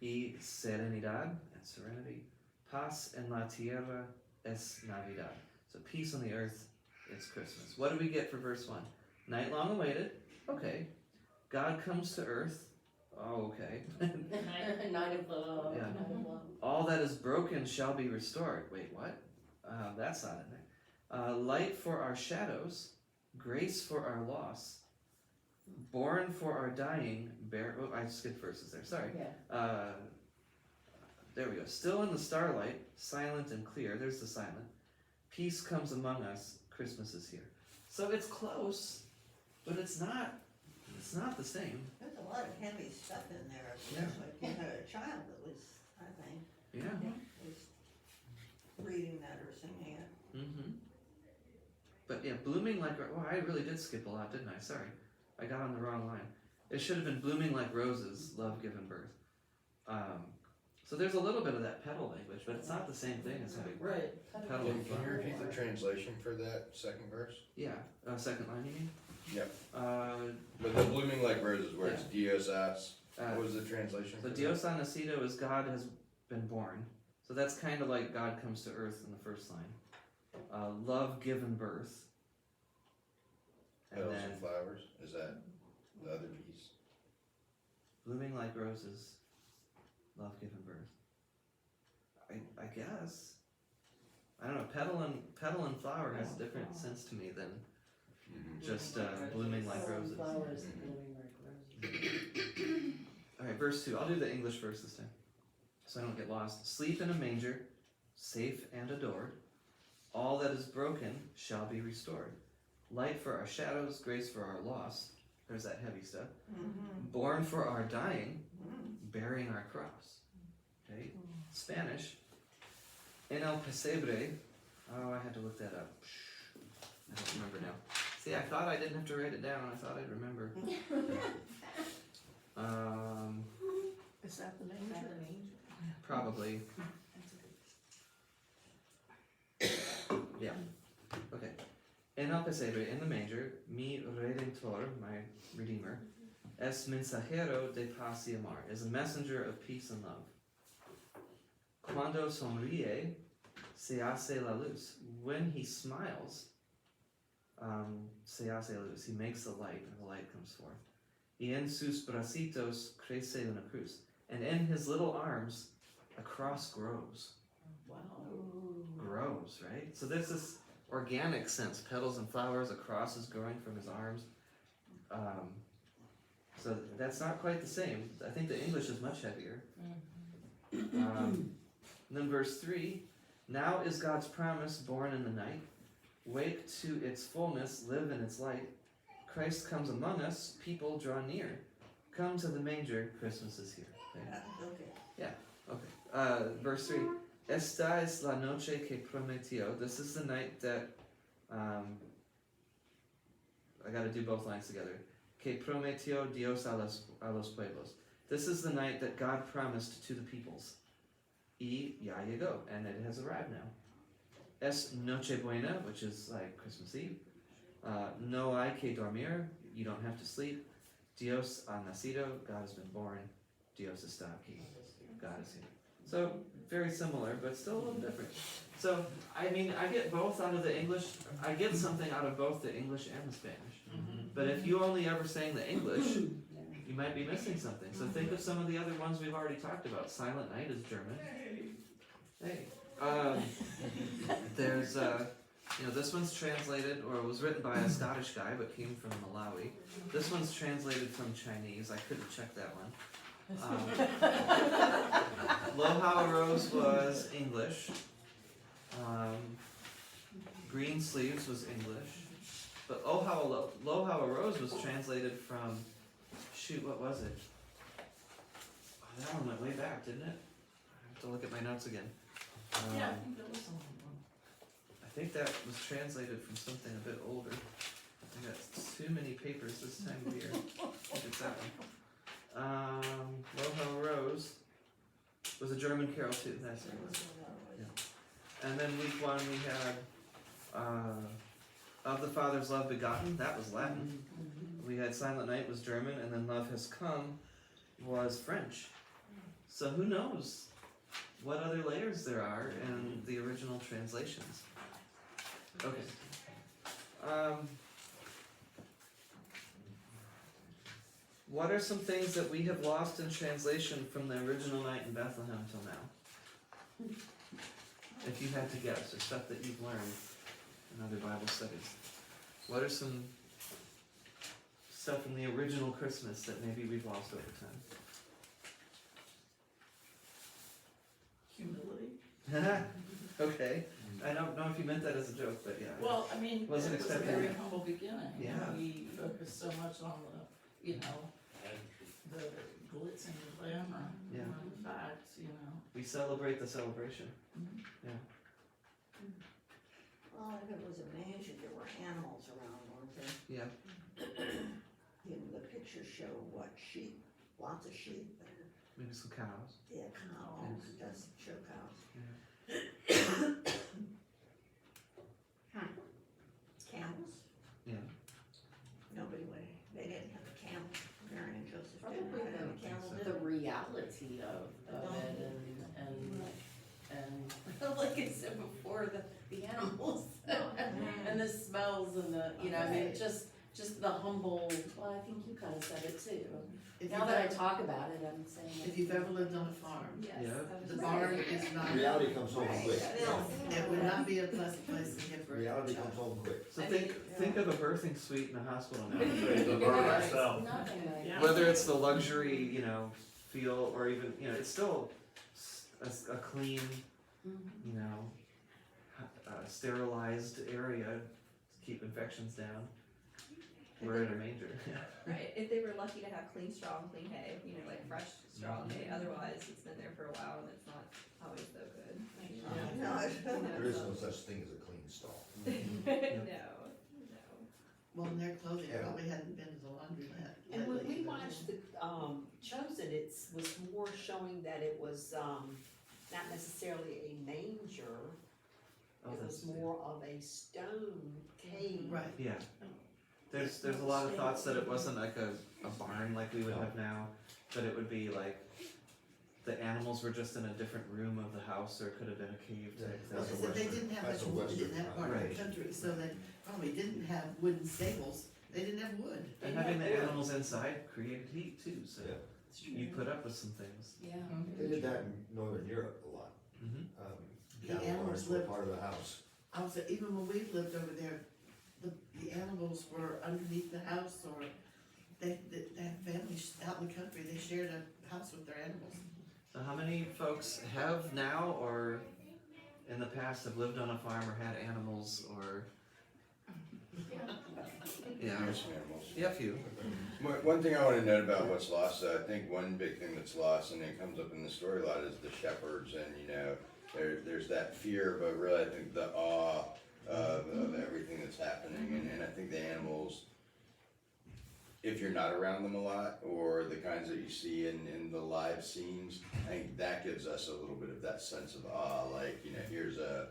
Y serenidad, and serenity. Paz en la tierra es Navidad. So peace on the earth is Christmas. What do we get for verse 1? Night long awaited. Okay. God comes to earth. Oh, okay. Night of love. Yeah. Night of love. All that is broken shall be restored. Wait, what? That's not in there. Light for our shadows, grace for our loss, born for our dying, I skipped verses there, sorry. Yeah. There we go. Still in the starlight, silent and clear, there's the silent. Peace comes among us, Christmas is here. So it's close, but it's not the same. There's a lot of heavy stuff in there, especially if you had a child that was, I think, Yeah. was reading that or singing it. Mm-hmm. But yeah, blooming like, well, I really did skip a lot, didn't I? Sorry. I got on the wrong line. It should have been blooming like roses, love given birth. So there's a little bit of that pedal language, but it's not the same thing as having Right. pedal Can and you flower. repeat the translation for that second verse? Yeah, second line you mean? Yep. Uh, But the blooming like roses, where it's Dios as, uh, what was the translation? so for Dios ha nacido is God has been born. So that's kind of like God comes to earth in the first line. Love given birth. that? And Petals then and flowers, is that the other piece? blooming like roses, love given birth. I guess. I don't know. Petal and flower has a different sense to me than just blooming like roses. Flowers blooming like roses. Alright, verse 2. I'll do the English verse this time, so I don't get lost. Sleep in a manger, safe and adored. All that is broken shall be restored. Light for our shadows, grace for our loss. There's that heavy stuff. Born for our dying, bearing our cross. Okay? Spanish. En el pesebre. Oh, I had to look that up. I don't remember now. See, I thought I didn't have to write it down. I thought I'd remember. Is that the manger? Probably. Yeah. Okay. En el pesebre, in the manger, mi redentor, my redeemer, es mensajero de paz y amor, is a messenger of peace and love. Cuando sonríe, se hace la luz. When he smiles, se hace la luz. He makes the light, and the light comes forth. Y en sus bracitos crece una cruz. And in his little arms, a cross grows. Wow. Grows, right? So there's this organic sense. Petals and flowers, a cross is growing from his arms. So that's not quite the same. I think the English is much heavier. And then verse 3, now is God's promise born in the night. Wake to its fullness, live in its light. Christ comes among us, people draw near. Come to the manger, Christmas is here. Okay. Okay. Verse 3, esta es la noche que prometió. This is the night that, I gotta do both lines together. Que prometió Dios a los pueblos. This is the night that God promised to the peoples. Y ya llegó, and it has arrived now. Es Nochebuena, which is like Christmas Eve. No hay que dormir, you don't have to sleep. Dios ha nacido, God has been born. Dios está aquí, God is here. So, very similar, but still a little different. So, I mean, I get both out of the English, I get something out of both the English and the Spanish. But if you only ever sang the English, you might be missing something. So think of some of the other ones we've already talked about. Silent Night is German. Hey. There's, this one's translated, or was written by a Scottish guy, but came from Malawi. This one's translated from Chinese. I couldn't check that one. Lo How a Rose was English. Green Sleeves was English. But Lo How a Rose was translated from, shoot, what was it? Oh, that one went way back, didn't it? I have to look at my notes again. Yeah, I think that was the one. I think that was translated from something a bit older. I got too many papers this time of year. I think it's that one. Lo How a Rose was a German carol too. That's it. Yeah. And then week 1 we had Of the Father's Love Begotten. That was Latin. We had Silent Night was German, and then Love Has Come was French. So who knows what other layers there are in the original translations. Okay. What are some things that we have lost in translation from the original night in Bethlehem till now? If you had to guess, or stuff that you've learned in other Bible studies. What are some stuff from the original Christmas that maybe we've lost over time? Humility. Okay. I don't know if you meant that as a joke, but yeah. Well, I mean, Wasn't it was a expecting very it. humble beginning. Yeah. We focused so much on the, the glitz and the glamour. Yeah. When in fact, We celebrate the celebration. Well, if it was a manger, there were animals around, weren't there? Yeah. The pictures show what, sheep, lots of sheep, and, Maybe some cows. yeah, cows, it does show cows. Camels? Yeah. Nobody would, they didn't have a camel, Mary and Joseph Probably didn't have a camel, did the reality of it and like I said before, the animals and the smells and the, I mean, just the humble, well, I think you kind of said it too. If Now you've that I ever- talk about it, I'm saying. If you've ever lived on a farm, Yes, Yeah. that was the right. barn is not, Reality comes home quick. it would not be a pleasant place to give birth to a Reality child. comes home quick. So I think of a birthing suite in a hospital now. It's nothing like Yeah. Whether it's the luxury, feel, or even, it's still a clean, sterilized area to keep infections down. We're in a manger. Right, if they were lucky to have clean straw and clean hay, like fresh straw and hay, otherwise it's been there for a while and it's not always so good. No, There is no such thing as a clean stall. No. Well, and their clothing Yeah. probably hadn't been to the laundromat And when lately we either. watched the, Chosen, it was more showing that it was, not necessarily a manger. Oh, It was that's- more of a stone cave. Right, Yeah. There's a lot of thoughts that it wasn't like a barn like we would have now, but it would be like the animals were just in a different room of the house, or it could have been a cave type Well, That's thing. a they Western- didn't have that's much a wood in Western that part of Right. the country, so they probably didn't have wooden stables, they didn't have wood. And having the animals inside created heat too, so Yeah. you put up with some things. Yeah. They did that in Northern Europe a lot. Mm-hmm. The Cattle animals barns were lived- part of the house. Also, even when we lived over there, the animals were underneath the house, or they had families out in the country, they shared a house with their animals. So how many folks have now or in the past have lived on a farm or had animals or? Yeah, There's some animals. yeah, a few. One thing I wanna note about what's lost, I think one big thing that's lost, and it comes up in the story a lot, is the shepherds, and there's that fear, but really I think the awe of everything that's happening, and I think the animals, if you're not around them a lot, or the kinds that you see in the live scenes, I think that gives us a little bit of that sense of awe, like, here's a,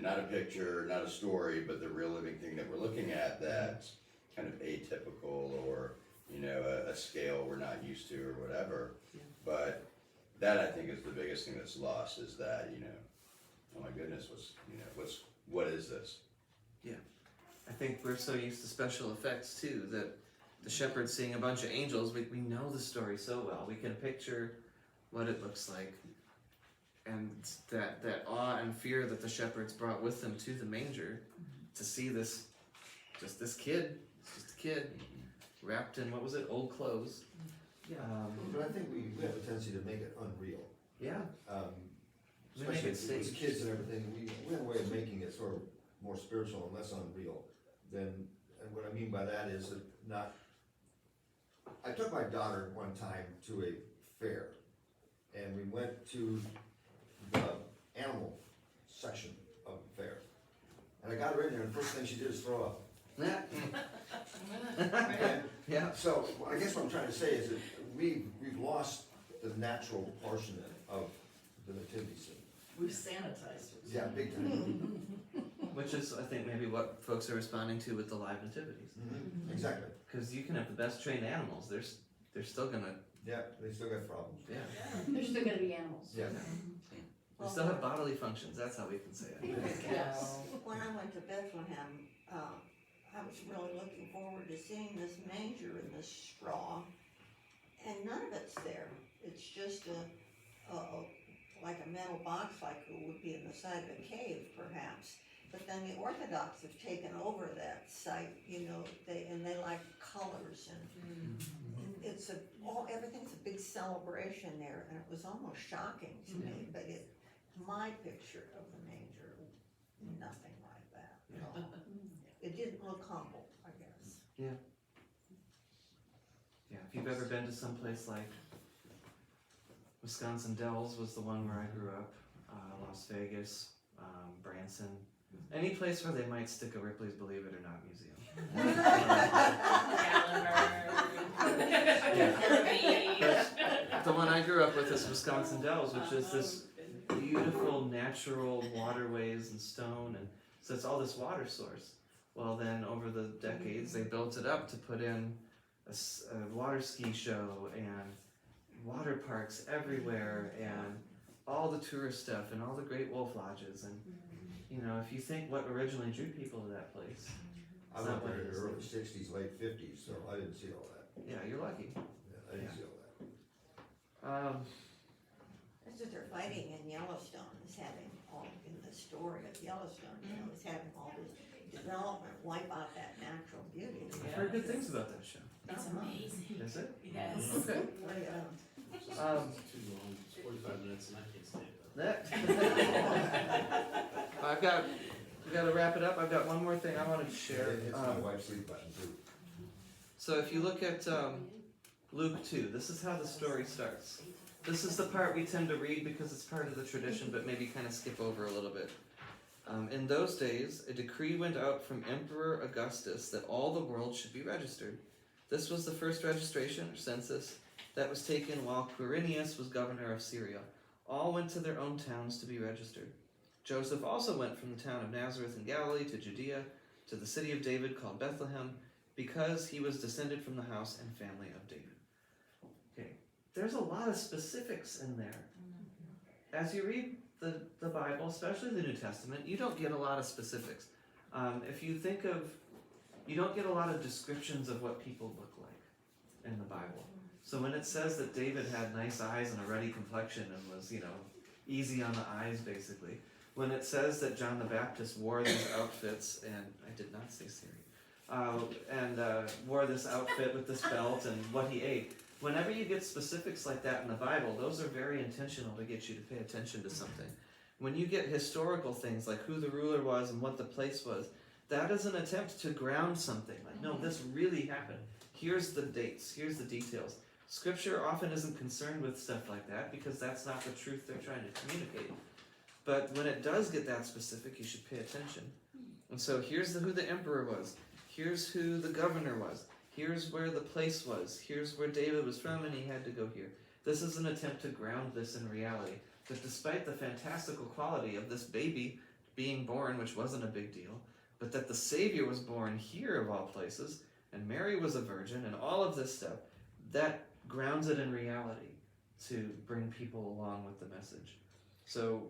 not a picture, not a story, but the real living thing that we're looking at that's kind of atypical, or, a scale we're not used to, or whatever. But that, I think, is the biggest thing that's lost, is that, oh my goodness, what is this? I think we're so used to special effects too that the shepherd seeing a bunch of angels, we know the story so well. We can picture what it looks like, and that awe and fear that the shepherds brought with them to the manger to see this kid, just a kid, wrapped in, what was it, old clothes. But I think we have a tendency to make it unreal. Yeah, we make Especially it with stage. kids and everything, we have a way of making it sort of more spiritual and less unreal. And what I mean by that is that I took my daughter one time to a fair, and we went to the animal section of the fair. And I got her in there, and the first thing she did is throw up. And Yeah, so, I guess what I'm trying to say is that we've lost the natural portion of the nativity scene. We've sanitized it. Yeah, big time. which is, I think, maybe what folks are responding to with the live nativities. Exactly. Because you can have the best trained animals, they're still gonna, Yeah, they still got problems. yeah, There's still gonna be animals. Yeah. they still have bodily functions, that's how we can say it. Yes. When I went to Bethlehem, I was really looking forward to seeing this manger and this straw, and none of it's there. It's just like a metal box, like it would be in the side of a cave, perhaps. But then the Orthodox have taken over that site, they like colors and it's everything's a big celebration there, and it was almost shocking to me. But my picture of the manger, nothing like that at all. It didn't look humble, I guess. Yeah, if you've ever been to some place like Wisconsin Dells was the one where I grew up, Las Vegas, Branson, any place where they might stick a Ripley's Believe It or Not museum. But the one I grew up with is Wisconsin Dells, which is this beautiful natural waterways and stone, and so it's all this water source. Well, then over the decades, they built it up to put in a water ski show and water parks everywhere and all the tourist stuff and all the great wolf lodges. And if you think what originally drew people to that place, I went there in the early '60s, late '50s, so I didn't see all that. yeah, you're lucky. Yeah, I didn't see all that. That's what they're fighting in Yellowstone, is having in the story of Yellowstone, is having all this development wipe out that natural beauty. I've heard good things about that show. It's amazing. Is it? Yes. Okay. But, Too long, it's 45 minutes and I can't stay. That. We gotta wrap it up. I've got one more thing I wanted to share. It hits my wife's sleep button too. So if you look at Luke 2, this is how the story starts. This is the part we tend to read because it's part of the tradition, but maybe kind of skip over a little bit. In those days, a decree went out from Emperor Augustus that all the world should be registered. This was the first registration, or census, that was taken while Quirinius was governor of Syria. All went to their own towns to be registered. Joseph also went from the town of Nazareth in Galilee to Judea, to the city of David called Bethlehem, because he was descended from the house and family of David. Okay, there's a lot of specifics in there. As you read the Bible, especially the New Testament, you don't get a lot of specifics. If you think of, you don't get a lot of descriptions of what people look like in the Bible. So when it says that David had nice eyes and a ruddy complexion and was, easy on the eyes, basically. When it says that John the Baptist wore these outfits, and I did not say Siri, wore this outfit with this belt and what he ate. Whenever you get specifics like that in the Bible, those are very intentional to get you to pay attention to something. When you get historical things like who the ruler was and what the place was, that is an attempt to ground something. Like, no, this really happened. Here's the dates, here's the details. Scripture often isn't concerned with stuff like that because that's not the truth they're trying to communicate. But when it does get that specific, you should pay attention. And so here's who the emperor was. Here's who the governor was. Here's where the place was. Here's where David was from and he had to go here. This is an attempt to ground this in reality. That despite the fantastical quality of this baby being born, which wasn't a big deal, but that the Savior was born here of all places, and Mary was a virgin, and all of this stuff, that grounds it in reality to bring people along with the message. So,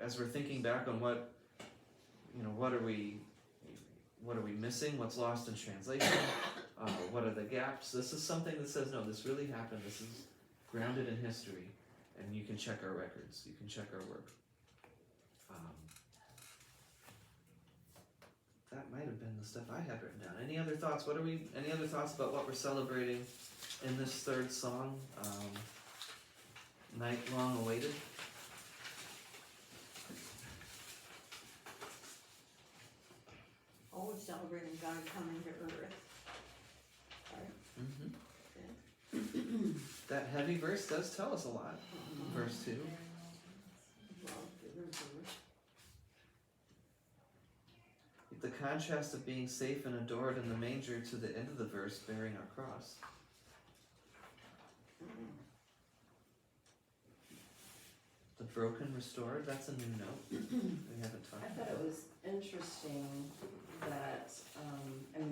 as we're thinking back on what are we missing? What's lost in translation? What are the gaps? This is something that says, no, this really happened. This is grounded in history, and you can check our records. You can check our work. That might have been the stuff I had written down. Any other thoughts? Any other thoughts about what we're celebrating in this third song? Night Long Awaited. Always celebrating God coming to earth. Mm-hmm. That heavy verse does tell us a lot. Verse 2. The contrast of being safe and adored in the manger to the end of the verse bearing our cross. The broken restored, that's a new note. We haven't talked I about. thought it was interesting that,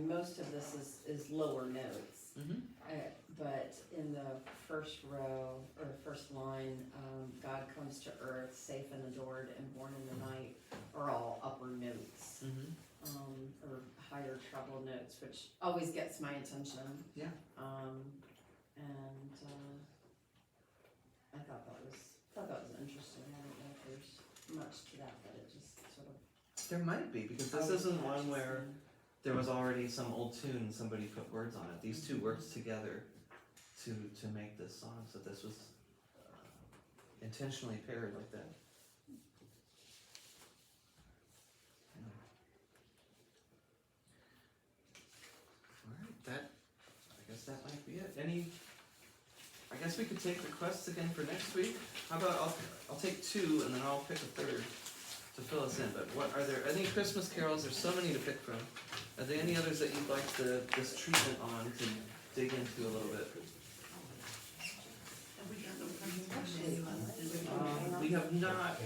most of this is lower notes. Mm-hmm. But in the first row, or first line, God comes to earth, safe and adored and born in the night, are all upper notes. Mm-hmm. Or higher treble notes, which always gets my attention. Yeah. I thought that was interesting. I don't know if there's much to that, but it just sort of. There might be, because this isn't one where there was already some old tune and somebody put words on it. These two worked together to make this song, so this was intentionally paired like that. I guess that might be it. I guess we could take requests again for next week. How about I'll take two and then I'll pick a third to fill us in. But are there any Christmas carols? There's so many to pick from. Are there any others that you'd like this treatment on to dig into a little bit? We have not.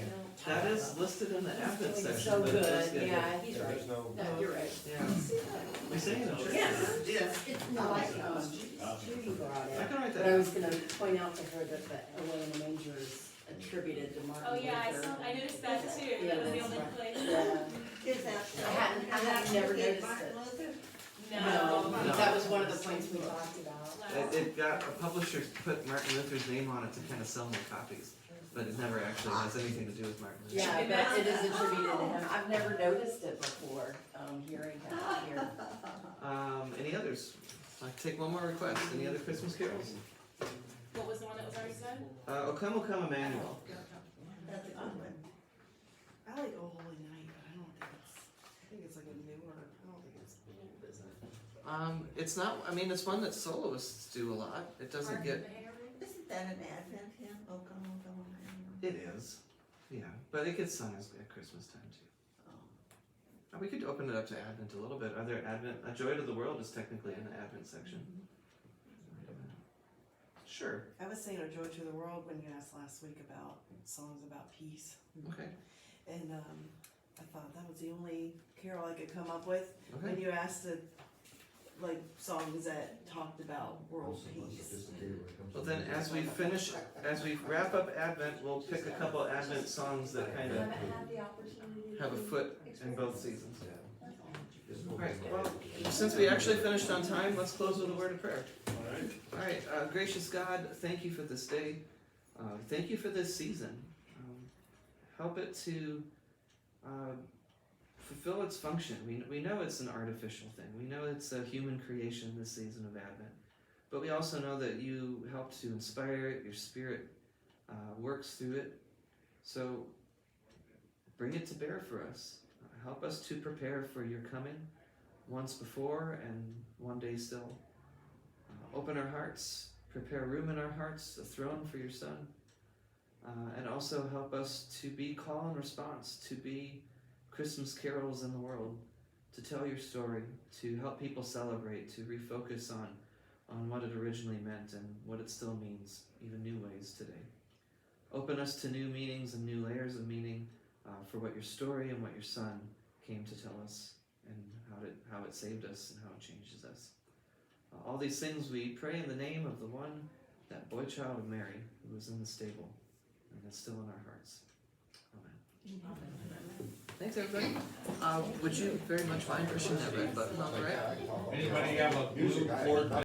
That is listed in the Advent section. So but good, just get- yeah, he's right. There's no. No, you're right. Yeah. We sing in the church. Yes. No, Judy brought I it. can write But that. I was gonna point out to her that the Away in the Manger is attributed to Martin Oh, yeah, Luther. I noticed that too, Yeah, that was the that's only right. place. Yeah. Is that so? I hadn't never noticed it. No. No. That was one of the points we talked about. It got a publisher put Martin Luther's name on it to kind of sell more copies, but it never actually has anything to do with Martin Luther. Yeah, but it is attributed to him. I've never noticed it before, hearing that here. Any others? I'll take one more request. Any other Christmas carols? What was the one that was already said? O Come, O Come, Emmanuel. That's a good one. I like Oh Holy Night, but I think it's like a newer, I don't think it's old, is it? It's not, it's one that soloists do a lot. It doesn't get, Isn't that an Advent hymn? Oh, come, Emmanuel. it is, yeah, but it gets sung at Christmas time too. We could open it up to Advent a little bit. Are there Advent, A Joy to the World is technically in the Advent section. Sure, I was saying A Joy to the World when you asked last week about songs about peace. okay, And I thought that was the only carol I could come up with. okay. When you asked like songs that talked about world peace. Well then, as we wrap up Advent, we'll pick a couple Advent songs that kind of have a foot in both seasons. Alright, well, since we actually finished on time, let's close with a word of prayer. Alright, gracious God, thank you for this day. Thank you for this season. Help it to fulfill its function. We know it's an artificial thing. We know it's a human creation this season of Advent. But we also know that you help to inspire it, your Spirit works through it. So bring it to bear for us. Help us to prepare for your coming once before and one day still. Open our hearts, prepare room in our hearts, a throne for your Son. And also help us to be call and response, to be Christmas carols in the world, to tell your story, to help people celebrate, to refocus on what it originally meant and what it still means, even new ways today. Open us to new meanings and new layers of meaning for what your story and what your Son came to tell us, and how it saved us and how it changes us. All these things we pray in the name of the one, that boy child of Mary, who was in the stable and is still in our hearts. Amen. Thanks, everybody. Would you very much mind pushing that red button on the right? Anybody have a blue cord?